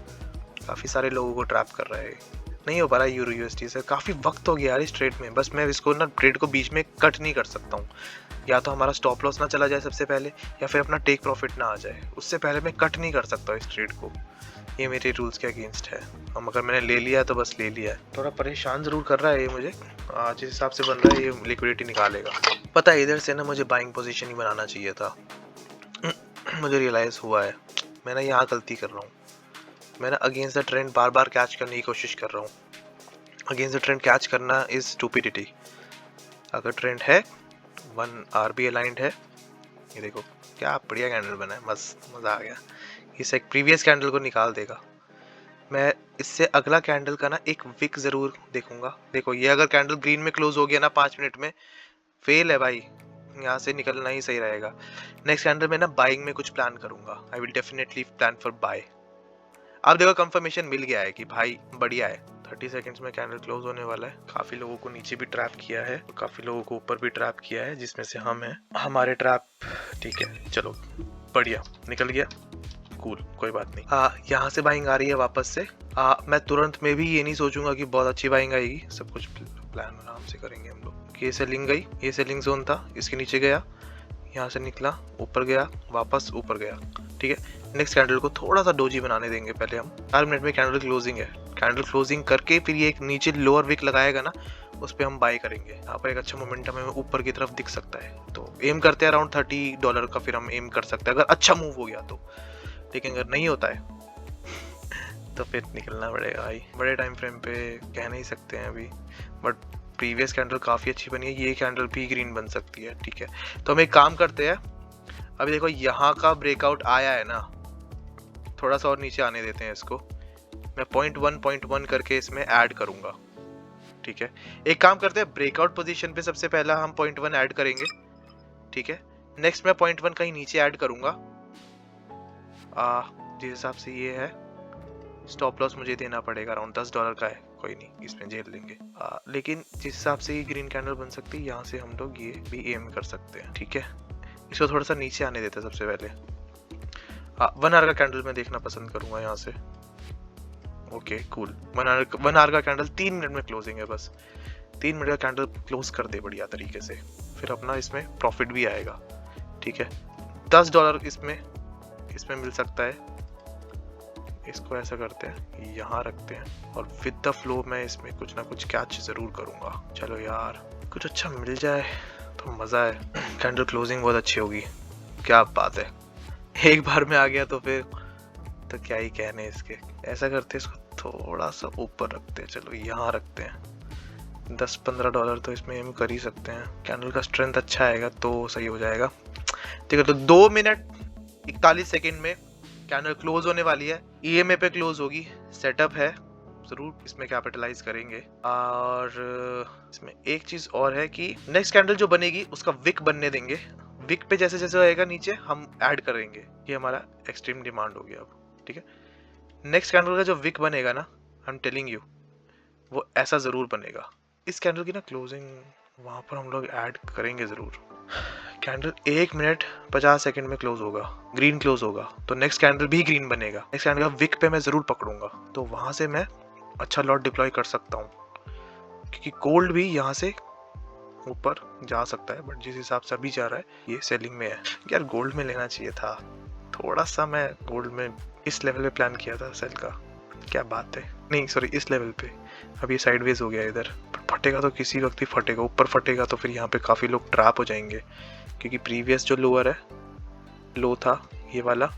A: काफ़ी सारे लोगों को ट्रैप कर रहा है, नहीं हो पा रहा है यूरो USD से। काफ़ी वक्त हो गया यार इस ट्रेड में, बस मैं इसको ना ट्रेड को बीच में कट नहीं कर सकता हूँ। या तो हमारा स्टॉप लॉस ना चला जाए सबसे पहले, या फिर अपना टेक प्रॉफिट ना आ जाए, उससे पहले मैं कट नहीं कर सकता इस ट्रेड को। ये मेरे रूल्स के अगेंस्ट है। हम अगर मैंने ले लिया है तो बस ले लिया है। थोड़ा परेशान ज़रूर कर रहा है ये मुझे, जिस हिसाब से बन रहा है ये लिक्विडिटी निकालेगा। पता है इधर से ना मुझे बाइंग पोजीशन ही बनाना चाहिए था। मुझे रियलाइज़ हुआ है मैं ना यहाँ गलती कर रहा हूँ। मैं ना against the trend bar bar catch करने की कोशिश कर रहा हूँ। अगेंस्ट द ट्रेंड कैच करना इज स्टूपिडिटी। अगर ट्रेंड है 1 RB अलाइंड है, ये देखो क्या बढ़िया कैंडल बना है, मज़ा आ गया। इस एक प्रीवियस कैंडल को निकाल देगा। मैं इससे अगला कैंडल का ना एक विक ज़रूर देखूंगा। देखो ये अगर कैंडल ग्रीन में क्लोज हो गया ना 5 मिनट में, फेल है भाई, यहाँ से निकलना ही सही रहेगा। नेक्स्ट कैंडल में ना बाइंग में कुछ प्लान करूंगा। I will definitely plan for buy. अब देखो कंफर्मेशन मिल गया है कि भाई बढ़िया है। 30 सेकंड्स में कैंडल क्लोज होने वाला है। काफी लोगों को नीचे भी ट्रैप किया है, काफी लोगों को ऊपर भी ट्रैप किया है, जिसमें से हम हैं। हमारे ट्रैप ठीक है, चलो बढ़िया निकल गया, कूल, कोई बात नहीं। यहाँ से बाइंग आ रही है वापस से। मैं तुरंत में भी ये नहीं सोचूंगा कि बहुत अच्छी बाइंग आएगी, सब कुछ प्लान आराम से करेंगे हम लोग। ये सेलिंग गई, ये सेलिंग जोन था, इसके नीचे गया, यहाँ से निकला, ऊपर गया, वापस ऊपर गया, ठीक है। नेक्स्ट कैंडल को थोड़ा सा डोजी बनाने देंगे पहले हम। 4 मिनट में कैंडल क्लोजिंग है, कैंडल क्लोजिंग करके फिर ये एक नीचे लोअर विक लगाएगा ना, उस पर हम बाय करेंगे। यहाँ पर एक अच्छा मोमेंटम हमें ऊपर की तरफ दिख सकता है, तो एम करते हैं अराउंड $30 का, फिर हम एम कर सकते हैं अगर अच्छा मूव हो गया तो। लेकिन अगर नहीं होता है तो फिर निकलना पड़ेगा भाई। बड़े टाइम फ्रेम पे कह नहीं सकते हैं अभी, बट प्रीवियस कैंडल काफ़ी अच्छी बनी है, ये कैंडल भी ग्रीन बन सकती है, ठीक है। तो हम एक काम करते हैं, अभी देखो यहाँ का ब्रेकआउट आया है ना, थोड़ा सा और नीचे आने देते हैं इसको। मैं 0.1 करके इसमें ऐड करूँगा, ठीक है। एक काम करते हैं, ब्रेकआउट पोजीशन पे सबसे पहला हम 0.1 ऐड करेंगे, ठीक है। नेक्स्ट मैं 0.1 कहीं नीचे ऐड करूँगा, जिस हिसाब से ये है स्टॉप लॉस मुझे देना पड़ेगा, अराउंड $10 का है, कोई नहीं इसमें झेल लेंगे। लेकिन जिस हिसाब से ये ग्रीन कैंडल बन सकती है, यहाँ से हम लोग ये भी एम कर सकते हैं। ठीक है, इसको थोड़ा सा नीचे आने देते हैं सबसे पहले। 1 आवर का कैंडल मैं देखना पसंद करूंगा यहाँ से। ओके कूल, 1 आवर का कैंडल 3 मिनट में क्लोजिंग है, बस 3 मिनट का कैंडल क्लोज कर दे बढ़िया तरीके से, फिर अपना इसमें प्रॉफिट भी आएगा। ठीक है, $10 इसमें मिल सकता है। इसको ऐसा करते हैं, यहाँ रखते हैं, और विद द फ्लो मैं इसमें कुछ ना कुछ कैच जरूर करूंगा। चलो यार, कुछ अच्छा मिल जाए तो मजा है। कैंडल क्लोजिंग बहुत अच्छी होगी, क्या बात है। एक बार में आ गया तो फिर तो क्या ही कहने इसके। ऐसा करते हैं, इसको थोड़ा सा ऊपर रखते हैं, चलो यहाँ रखते हैं। $10-15 तो इसमें एम कर ही सकते हैं। कैंडल का स्ट्रेंथ अच्छा आएगा तो सही हो जाएगा। ठीक है, तो 2 मिनट 41 सेकेंड में कैंडल क्लोज होने वाली है, ईएमए पे क्लोज होगी। सेटअप है, जरूर इसमें कैपिटलाइज करेंगे। और इसमें एक चीज और है कि नेक्स्ट कैंडल जो बनेगी उसका विक बनने देंगे। विक पे जैसे जैसे आएगा नीचे हम ऐड करेंगे। ये हमारा एक्सट्रीम डिमांड हो गया अब। ठीक है, नेक्स्ट कैंडल का जो विक बनेगा ना, आई एम टेलिंग यू, वो ऐसा जरूर बनेगा। इस कैंडल की ना क्लोजिंग वहां पर हम लोग ऐड करेंगे जरूर। कैंडल 1 मिनट 50 सेकंड में क्लोज होगा, ग्रीन क्लोज होगा, तो नेक्स्ट कैंडल भी ग्रीन बनेगा। नेक्स्ट कैंडल का विक पे मैं जरूर पकड़ूंगा, तो वहां से मैं अच्छा लॉट डिप्लॉय कर सकता हूँ, क्योंकि गोल्ड भी यहाँ से ऊपर जा सकता है, बट जिस हिसाब से अभी जा रहा है ये सेलिंग में है। यार गोल्ड में लेना चाहिए था, थोड़ा सा मैं गोल्ड में इस लेवल पे प्लान किया था सेल का। क्या बात है, नहीं सॉरी इस लेवल पे। अब ये साइडवेज हो गया इधर, फटेगा तो किसी वक्त ही फटेगा। ऊपर फटेगा तो फिर यहाँ पे काफी लोग ट्रैप हो जाएंगे, क्योंकि प्रीवियस जो लोअर है, लो था ये वाला,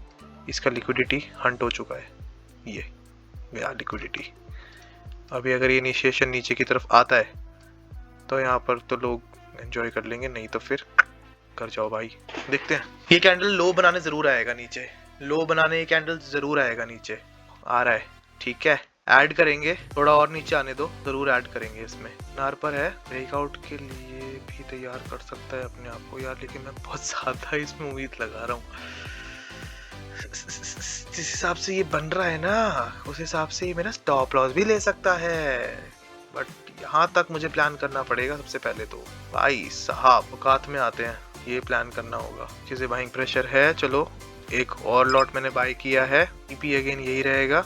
A: इसका लिक्विडिटी हंट हो चुका है। ये गया लिक्विडिटी। अभी अगर ये इनिशिएशन नीचे की तरफ आता है तो यहाँ पर तो लोग एंजॉय कर लेंगे, नहीं तो फिर कर जाओ भाई। देखते हैं, ये कैंडल लो बनाने जरूर आएगा नीचे, लो बनाने ये कैंडल जरूर आएगा नीचे, आ रहा है। ठीक है, ऐड करेंगे, थोड़ा और नीचे आने दो, जरूर ऐड करेंगे इसमें। नार पर है, ब्रेकआउट के लिए भी तैयार कर सकता है अपने आप को यार, लेकिन मैं बहुत ज्यादा इसमें उम्मीद लगा रहा हूँ। जिस हिसाब से ये बन रहा है ना, उस हिसाब से ये मेरा स्टॉप लॉस भी ले सकता है, बट यहाँ तक मुझे प्लान करना पड़ेगा सबसे पहले। तो भाई साहब औकात में आते हैं, ये प्लान करना होगा। चीजें बाइंग प्रेशर है, चलो एक और लॉट मैंने बाय किया है। ईपी अगेन यही रहेगा,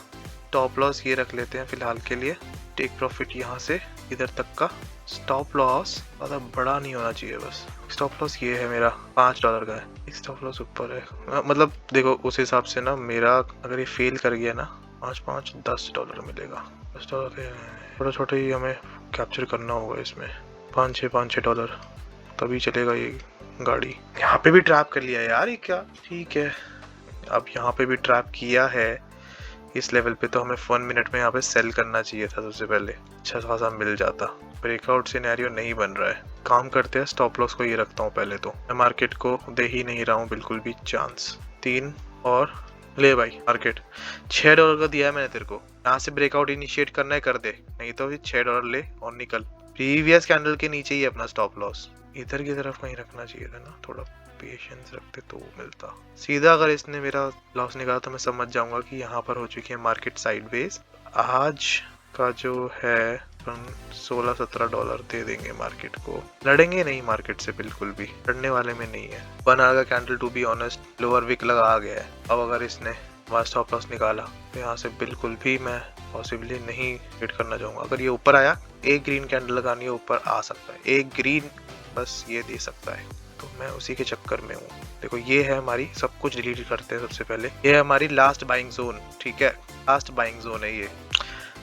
A: स्टॉप लॉस ये रख लेते हैं फिलहाल के लिए। टेक प्रॉफिट यहाँ से इधर तक का। स्टॉप लॉस ज़्यादा बड़ा नहीं होना चाहिए, बस स्टॉप लॉस ये है मेरा, $5 का है। एक स्टॉप लॉस ऊपर है, मतलब देखो उस हिसाब से ना, मेरा अगर ये फेल कर गया ना, $10 मिलेगा। $10 छोटा छोटा ही हमें कैप्चर करना होगा इसमें, $5-6 तभी चलेगा ये गाड़ी। यहाँ पे भी ट्रैप कर लिया यार, ये क्या। ठीक है, अब यहाँ पे भी ट्रैप किया है इस लेवल पे, तो हमें 1 मिनट में यहाँ पे सेल करना चाहिए था सबसे पहले, अच्छा खासा मिल जाता। ब्रेकआउट सिनेरियो नहीं बन रहा है, काम करते हैं। स्टॉप लॉस को ये रखता हूँ पहले, तो मैं मार्केट को दे ही नहीं रहा हूँ बिल्कुल भी चांस। 3 और ले भाई, मार्केट $6 का दिया है मैंने तेरे को, यहाँ से ब्रेकआउट इनिशिएट करना है कर दे, नहीं तो फिर $6 ले और निकल। प्रीवियस कैंडल के नीचे ही अपना स्टॉप लॉस, इधर की तरफ कहीं रखना चाहिए था ना, थोड़ा पेशेंस रखते तो मिलता। सीधा अगर इसने मेरा लॉस निकाला तो मैं समझ जाऊंगा कि यहाँ पर हो चुकी है मार्केट साइडवेज। आज का जो है $16-17 दे देंगे मार्केट को, लड़ेंगे नहीं मार्केट से, बिल्कुल भी लड़ने वाले में नहीं है। 1 आवर का candle to be honest lower wick लगा आ गया है। अब अगर इसने वहाँ स्टॉप लॉस निकाला तो यहाँ से बिल्कुल भी मैं पॉसिबली नहीं हिट करना चाहूंगा। अगर ये ऊपर आया, एक ग्रीन कैंडल लगानी है, ऊपर आ सकता है, एक ग्रीन बस ये दे सकता है, तो मैं उसी के चक्कर में हूँ। देखो ये है हमारी, सब कुछ डिलीट करते हैं सबसे पहले, ये है हमारी लास्ट बाइंग जोन। ठीक है, लास्ट बाइंग जोन है ये।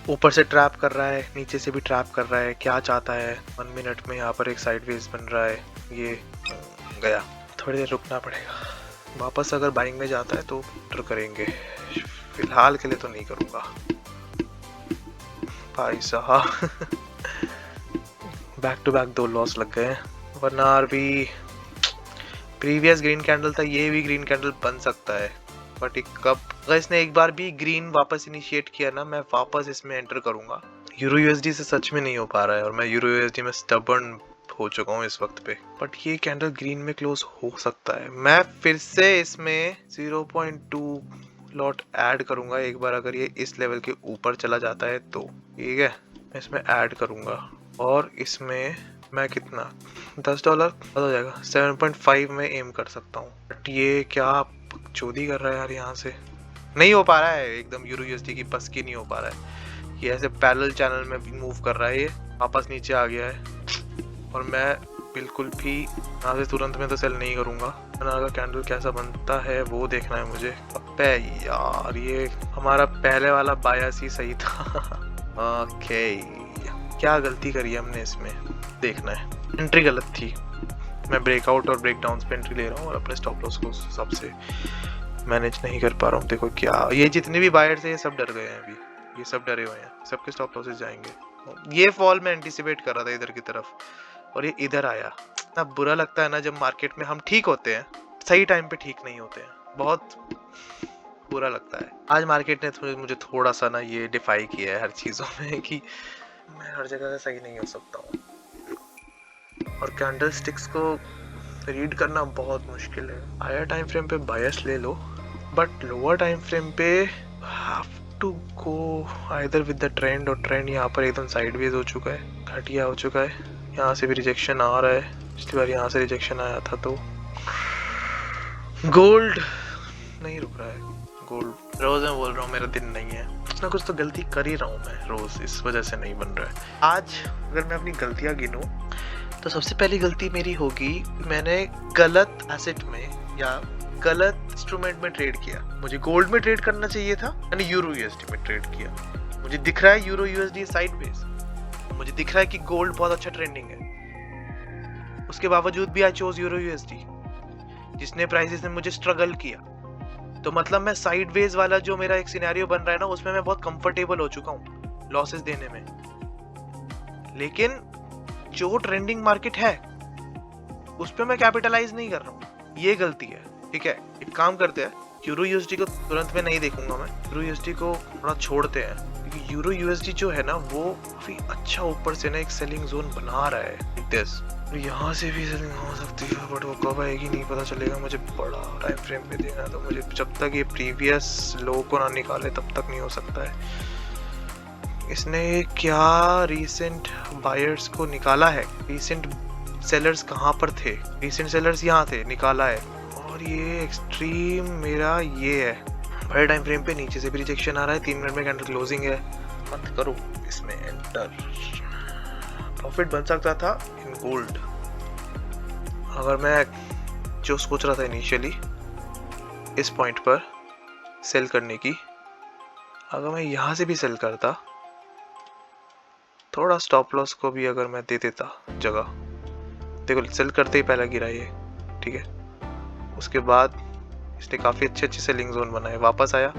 A: ऊपर से ट्रैप कर रहा है, नीचे से भी ट्रैप कर रहा है, क्या चाहता है। 1 मिनट में यहाँ पर एक साइडवेज बन रहा है, ये गया, थोड़ी देर रुकना पड़ेगा। वापस अगर बाइंग में जाता है तो एंटर करेंगे, फिलहाल के लिए तो नहीं करूँगा भाई साहब। बैक टू बैक 2 लॉस लग गए, वरना भी प्रीवियस ग्रीन कैंडल था, ये भी ग्रीन कैंडल बन सकता है, बट कब अगर इसने एक बार भी ग्रीन वापस इनिशिएट किया ना, मैं वापस इसमें एंटर करूंगा। यूरो यूएसडी से सच में नहीं हो पा रहा है, और मैं यूरो यूएसडी में स्टबर्न हो चुका हूँ इस वक्त पे, बट ये कैंडल ग्रीन में क्लोज हो सकता है। मैं फिर से इसमें 0.2 लॉट ऐड करूंगा एक बार, अगर ये इस लेवल के ऊपर चला जाता है तो ठीक है, मैं इसमें ऐड करूंगा और इसमें मैं कितना $10 हो जाएगा, 7.5 में एम कर सकता हूँ। बट ये क्या चोरी कर रहा है यार, यहाँ से नहीं हो पा रहा है, एकदम यूरो यूएसडी की बस की नहीं हो पा रहा है। ये ऐसे पैरेलल चैनल में भी मूव कर रहा है, ये वापस नीचे आ गया है और मैं बिल्कुल भी यहाँ से तुरंत में तो सेल नहीं करूँगा। का कैंडल कैसा बनता है वो देखना है मुझे। अबे यार ये हमारा पहले वाला बायस ही सही था। ओके, क्या गलती करी हमने इसमें देखना है। एंट्री गलत थी, मैं ब्रेकआउट और ब्रेक डाउन पे एंट्री ले रहा हूँ और अपने स्टॉप लॉस को उस हिसाब से मैनेज नहीं कर पा रहा हूँ। देखो क्या, ये जितने भी बायर्स हैं ये सब डर गए हैं, अभी ये सब डरे हुए हैं, सबके स्टॉप लॉसेस जाएंगे। ये फॉल मैं एंटिसिपेट कर रहा था इधर की तरफ और ये इधर आया। इतना बुरा लगता है ना जब मार्केट में हम ठीक होते हैं, सही टाइम पे ठीक नहीं होते हैं, बहुत बुरा लगता है। आज मार्केट ने मुझे थोड़ा सा ना ये डिफाई किया है हर चीज़ों में कि मैं हर जगह से सही नहीं हो सकता हूँ और कैंडल स्टिक्स को रीड करना बहुत मुश्किल है। हायर टाइम फ्रेम पे बायस ले लो, बट लोअर टाइम फ्रेम पे have to go either with the trend, और ट्रेंड यहाँ पर एकदम साइडवेज हो चुका है, घटिया हो चुका है। यहाँ से भी रिजेक्शन आ रहा है, पिछली बार यहाँ से रिजेक्शन आया था। तो गोल्ड नहीं रुक रहा है, गोल्ड रोज मैं बोल रहा हूँ मेरा दिन नहीं है, कुछ ना कुछ तो गलती कर ही रहा हूँ मैं रोज, इस वजह से नहीं बन रहा है। आज अगर मैं अपनी गलतियाँ गिनूं तो सबसे पहली गलती मेरी होगी, मैंने गलत एसेट में या गलत इंस्ट्रूमेंट में ट्रेड किया। मुझे गोल्ड में ट्रेड करना चाहिए था, मैंने यूरो यूएसडी में ट्रेड किया। मुझे दिख रहा है यूरो यूएसडी साइडवेज, मुझे दिख रहा है कि गोल्ड बहुत अच्छा ट्रेंडिंग है, उसके बावजूद भी आई चोज यूरो यूएसडी, जिसने प्राइसेस में मुझे स्ट्रगल किया। तो मतलब मैं साइडवेज वाला जो मेरा एक सिनेरियो बन रहा है ना, उसमें मैं बहुत कंफर्टेबल हो चुका हूँ लॉसेस देने में। लेकिन जो ट्रेंडिंग मार्केट है उस पे मैं कैपिटलाइज नहीं कर रहा हूँ, ये गलती है। ठीक है, एक काम करते हैं, यूरो यूएसडी को तुरंत में नहीं देखूंगा मैं, यूरो यूएसडी को थोड़ा छोड़ते हैं, क्योंकि यूरो यूएसडी जो है ना वो काफी अच्छा ऊपर से ना एक सेलिंग जोन बना रहा है दिस। यहाँ से भी सेलिंग हो सकती है, बट वो कब आएगी नहीं पता चलेगा। मुझे बड़ा टाइम फ्रेम पे देखना है, तो मुझे जब तक ये प्रीवियस लो को ना निकाले तब तक नहीं हो सकता है। इसने क्या रीसेंट बायर्स को निकाला है, रीसेंट सेलर्स कहाँ पर थे, रीसेंट सेलर्स यहाँ थे, निकाला है। और ये एक्सट्रीम मेरा ये है, बड़े टाइम फ्रेम पे नीचे से भी रिजेक्शन आ रहा है, 3 मिनट में कैंडल क्लोजिंग है। मत करो इसमें एंटर, प्रॉफिट बन सकता था इन गोल्ड। अगर मैं जो सोच रहा था इनिशियली इस पॉइंट पर सेल करने की, अगर मैं यहाँ से भी सेल करता, थोड़ा स्टॉप लॉस को भी अगर मैं दे देता जगह, देखो सेल करते ही पहला गिरा ये, ठीक है, उसके बाद इसने काफी अच्छे सेलिंग जोन बनाए, वापस आया,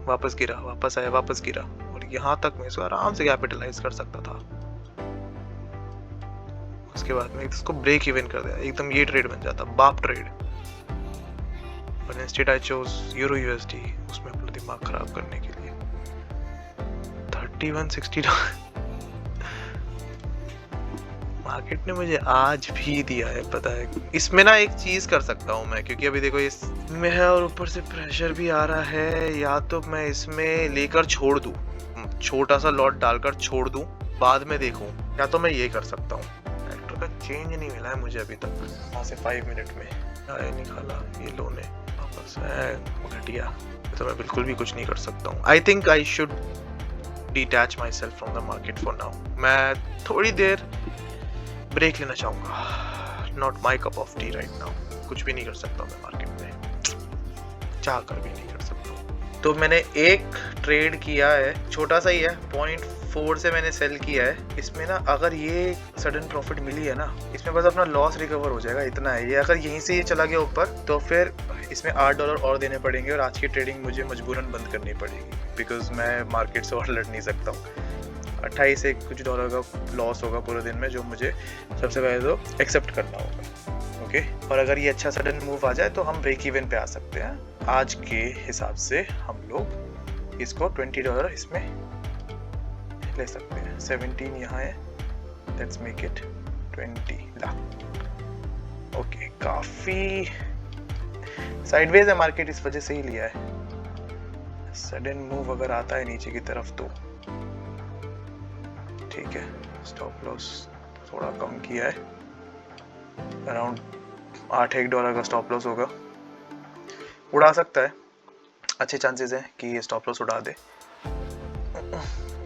A: वापस गिरा, वापस आया, वापस गिरा, और यहाँ तक मैं इसको आराम से कैपिटलाइज कर सकता था। उसके बाद में इसको ब्रेक इवन कर दिया, एकदम ये ट्रेड बन जाता, बाप ट्रेड। पर instead I chose euro USD, उसमें अपना दिमाग खराब करने के लिए 3160 मार्केट ने मुझे आज भी दिया है, पता है। इसमें ना एक चीज कर सकता हूँ मैं, क्योंकि अभी देखो इसमें है और ऊपर से प्रेशर भी आ रहा है, या तो मैं इसमें लेकर छोड़ दूं, छोटा सा लॉट डालकर छोड़ दूं, बाद में देखूं, या तो मैं ये कर सकता हूँ। का चेंज नहीं मिला है मुझे अभी तक, वहाँ से 5 मिनट में आया निकाला ये लो ने, वापस घटिया, तो मैं बिल्कुल भी कुछ नहीं कर सकता हूँ। I think I should detach my self from the market for now. मैं थोड़ी देर ब्रेक लेना चाहूँगा, not my cup of T right now. कुछ भी नहीं कर सकता मैं मार्केट में, चाह कर भी नहीं कर सकता। तो मैंने एक ट्रेड किया है, छोटा सा ही है, 0.4 से मैंने सेल किया है। इसमें ना अगर ये सडन प्रॉफिट मिली है ना, इसमें बस अपना लॉस रिकवर हो जाएगा, इतना है। ये अगर यहीं से ये चला गया ऊपर, तो फिर इसमें $8 और देने पड़ेंगे और आज की ट्रेडिंग मुझे मजबूरन बंद करनी पड़ेगी, बिकॉज मैं मार्केट से और लड़ नहीं सकता हूँ। 28 से कुछ डॉलर का लॉस होगा पूरे दिन में, जो मुझे सबसे पहले तो एक्सेप्ट करना होगा। ओके, और अगर ये अच्छा सडन मूव आ जाए तो हम ब्रेक इवन पे आ सकते हैं। आज के हिसाब से हम लोग इसको $20 इसमें ले सकते हैं। 17 यहाँ है, let's make it 20 lakh. Okay, काफी साइडवेज है मार्केट, इस वजह से ही लिया है। सडन मूव अगर आता है नीचे की तरफ तो ठीक है। स्टॉप लॉस थोड़ा कम किया है, अराउंड $8 का स्टॉप लॉस होगा। उड़ा सकता है, अच्छे चांसेस हैं कि ये स्टॉप लॉस उड़ा दे।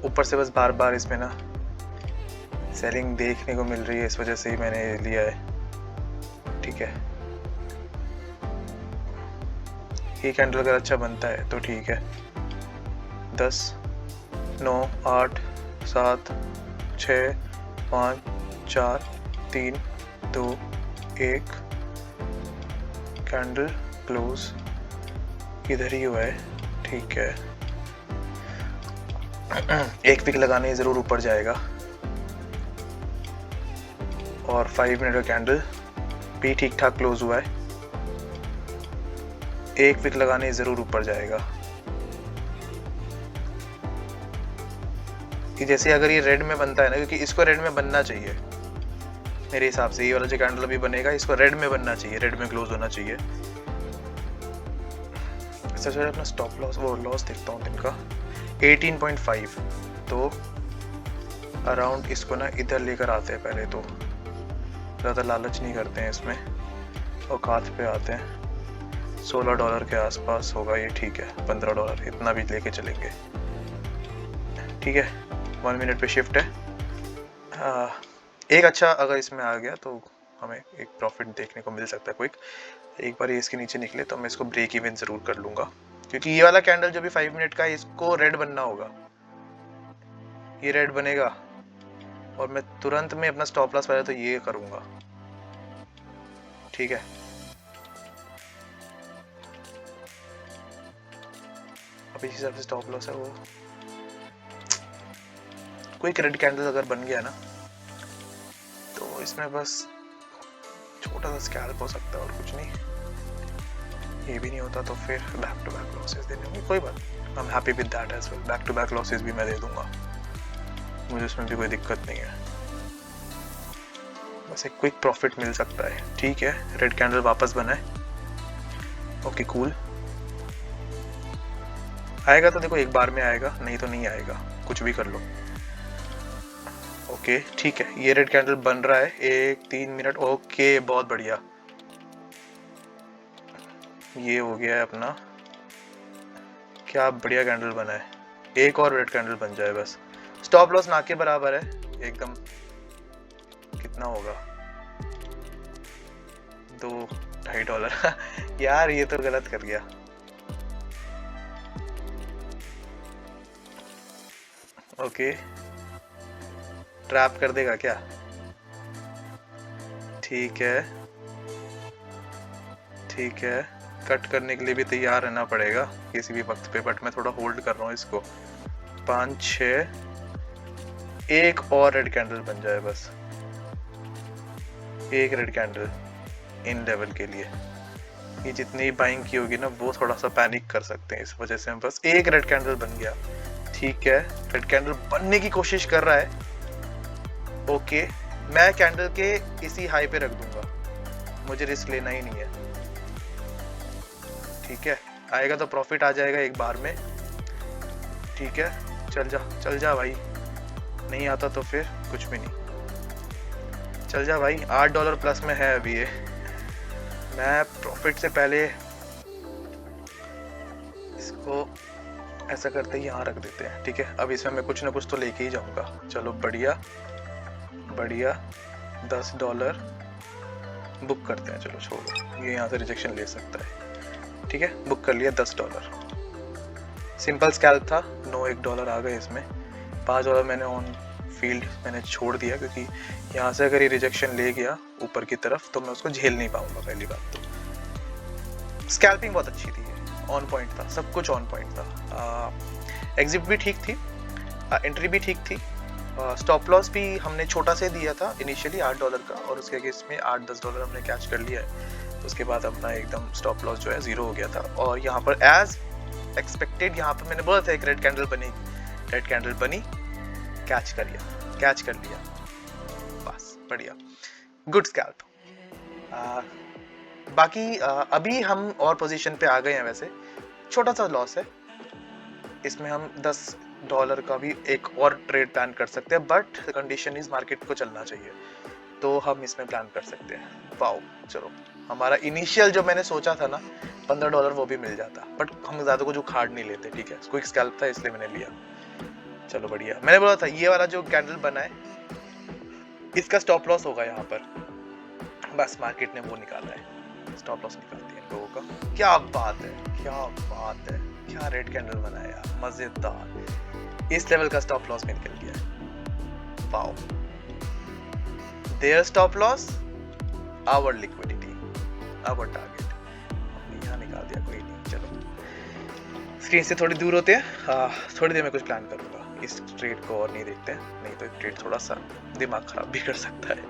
A: ऊपर से बस बार बार इसमें ना सेलिंग देखने को मिल रही है, इस वजह से ही मैंने लिया है। ठीक है, ये कैंडल अगर अच्छा बनता है तो ठीक है। 10, 9, 8, 7, 6, 5, 4, 3, 2, 1 कैंडल क्लोज इधर ही हुआ है। ठीक है, एक पिक लगाने ज़रूर ऊपर जाएगा और 5 मिनट का कैंडल भी ठीक ठाक क्लोज हुआ है। एक पिक लगाने ज़रूर ऊपर जाएगा कि जैसे अगर ये रेड में बनता है ना, क्योंकि इसको रेड में बनना चाहिए मेरे हिसाब से। ये वाला जो कैंडल अभी बनेगा इसको रेड में बनना चाहिए, रेड में क्लोज होना चाहिए। सबसे पहले अपना स्टॉप लॉस वो लॉस देखता हूँ दिन का 18.5। तो अराउंड इसको ना इधर लेकर आते हैं पहले तो, ज़्यादा लालच नहीं करते हैं इसमें, औकात पे आते हैं। $16 के आसपास होगा ये। ठीक है, $15 इतना भी लेके चलेंगे। ठीक है, 1 मिनट पे शिफ्ट है। एक अच्छा अगर इसमें आ गया तो हमें एक प्रॉफिट देखने को मिल सकता है क्विक। एक बार ये इसके नीचे निकले तो मैं इसको ब्रेक इवन ज़रूर कर लूँगा, क्योंकि ये वाला कैंडल जो भी 5 मिनट का है इसको रेड बनना होगा। ये रेड बनेगा और मैं तुरंत में अपना स्टॉप लॉस पहले तो ये करूँगा। ठीक है, अब इस हिसाब से स्टॉप लॉस है वो। क्विक रेड कैंडल अगर बन गया ना तो इसमें बस छोटा सा स्कैल्प हो सकता है और कुछ नहीं। ये भी नहीं होता तो फिर बैक टू बैक लॉसेस देने होंगे। कोई बात, I am happy with that as well. Back to back losses भी मैं दे दूंगा, मुझे उसमें भी कोई दिक्कत नहीं है। बस एक क्विक प्रॉफिट मिल सकता है। ठीक है, रेड कैंडल वापस बना है। ओके कूल, आएगा तो देखो एक बार में आएगा, नहीं तो नहीं आएगा, कुछ भी कर लो। ओके ठीक है, ये रेड कैंडल बन रहा है 1-3 मिनट। ओके बहुत बढ़िया, ये हो गया है अपना। क्या बढ़िया कैंडल बना है। एक और रेड कैंडल बन जाए बस। स्टॉप लॉस ना के बराबर है एकदम। कितना होगा, $2-2.5 यार ये तो गलत कर गया। ओके, ट्रैप कर देगा क्या? ठीक है ठीक है, कट करने के लिए भी तैयार रहना पड़ेगा किसी भी वक्त पे, बट मैं थोड़ा होल्ड कर रहा हूँ इसको। 5-6, एक और रेड कैंडल बन जाए बस, एक रेड कैंडल इन लेवल के लिए। ये जितनी बाइंग की होगी ना वो थोड़ा सा पैनिक कर सकते हैं, इस वजह से बस एक रेड कैंडल बन गया। ठीक है, रेड कैंडल बनने की कोशिश कर रहा है। ओके, मैं कैंडल के इसी हाई पे रख दूंगा, मुझे रिस्क लेना ही नहीं है। ठीक है, आएगा तो प्रॉफिट आ जाएगा एक बार में। ठीक है, चल जा भाई, नहीं आता तो फिर कुछ भी नहीं। चल जा भाई, $8 प्लस में है अभी ये। मैं प्रॉफिट से पहले इसको ऐसा करते ही यहाँ रख देते हैं। ठीक है, अब इसमें मैं कुछ ना कुछ तो लेके ही जाऊंगा। चलो बढ़िया बढ़िया, $10 बुक करते हैं। चलो छोड़ो, ये यहाँ से रिजेक्शन ले सकता है। ठीक है, बुक कर लिया $10। सिंपल स्कैल्प था, नो $1 आ गए इसमें। $5 मैंने ऑन फील्ड मैंने छोड़ दिया, क्योंकि यहाँ से अगर ये रिजेक्शन ले गया ऊपर की तरफ तो मैं उसको झेल नहीं पाऊंगा। पहली बात तो स्कैल्पिंग बहुत अच्छी थी, ऑन पॉइंट था, सब कुछ ऑन पॉइंट था। एग्जिट भी ठीक थी, एंट्री भी ठीक थी। स्टॉप लॉस भी हमने छोटा से दिया था इनिशियली $8 का, और उसके अगेंस्ट में $8-10 हमने कैच कर लिया है। उसके बाद अपना एकदम स्टॉप लॉस जो है 0 हो गया था। और यहाँ पर एज एक्सपेक्टेड यहाँ पर मैंने बोला था एक रेड कैंडल बनी, रेड कैंडल बनी, कैच कर लिया बस बढ़िया, गुड स्कैल्प। बाकी अभी हम और पोजीशन पे आ गए हैं। वैसे छोटा सा लॉस है, इसमें हम $10 का भी एक और ट्रेड प्लान कर सकते हैं, but the condition is market को चलना चाहिए, तो हम इसमें प्लान कर सकते हैं। वाओ, चलो हमारा इनिशियल जो मैंने सोचा था ना $15 वो भी मिल जाता, बट हम ज्यादा कुछ उखाड़ नहीं लेते, ठीक है, क्विक स्कैल्प था इसलिए मैंने लिया। चलो बढ़िया, मैंने बोला था ये वाला जो कैंडल बना है इसका स्टॉप लॉस होगा यहाँ पर, बस मार्केट ने वो निकाला है, स्टॉप लॉस निकाल दिया इन लोगों का। क्या बात है, क्या बात है, क्या रेड कैंडल बना है यार, मजेदार। इस लेवल का स्टॉप लॉस में निकल गया है। Wow, there stop loss, our liquidity, our target, हमने यहाँ निकाल दिया। कोई नहीं, चलो स्क्रीन से थोड़ी दूर होते हैं, थोड़ी देर में कुछ प्लान करूंगा। इस ट्रेड को और नहीं देखते हैं, नहीं तो ट्रेड थोड़ा सा दिमाग खराब भी कर सकता है।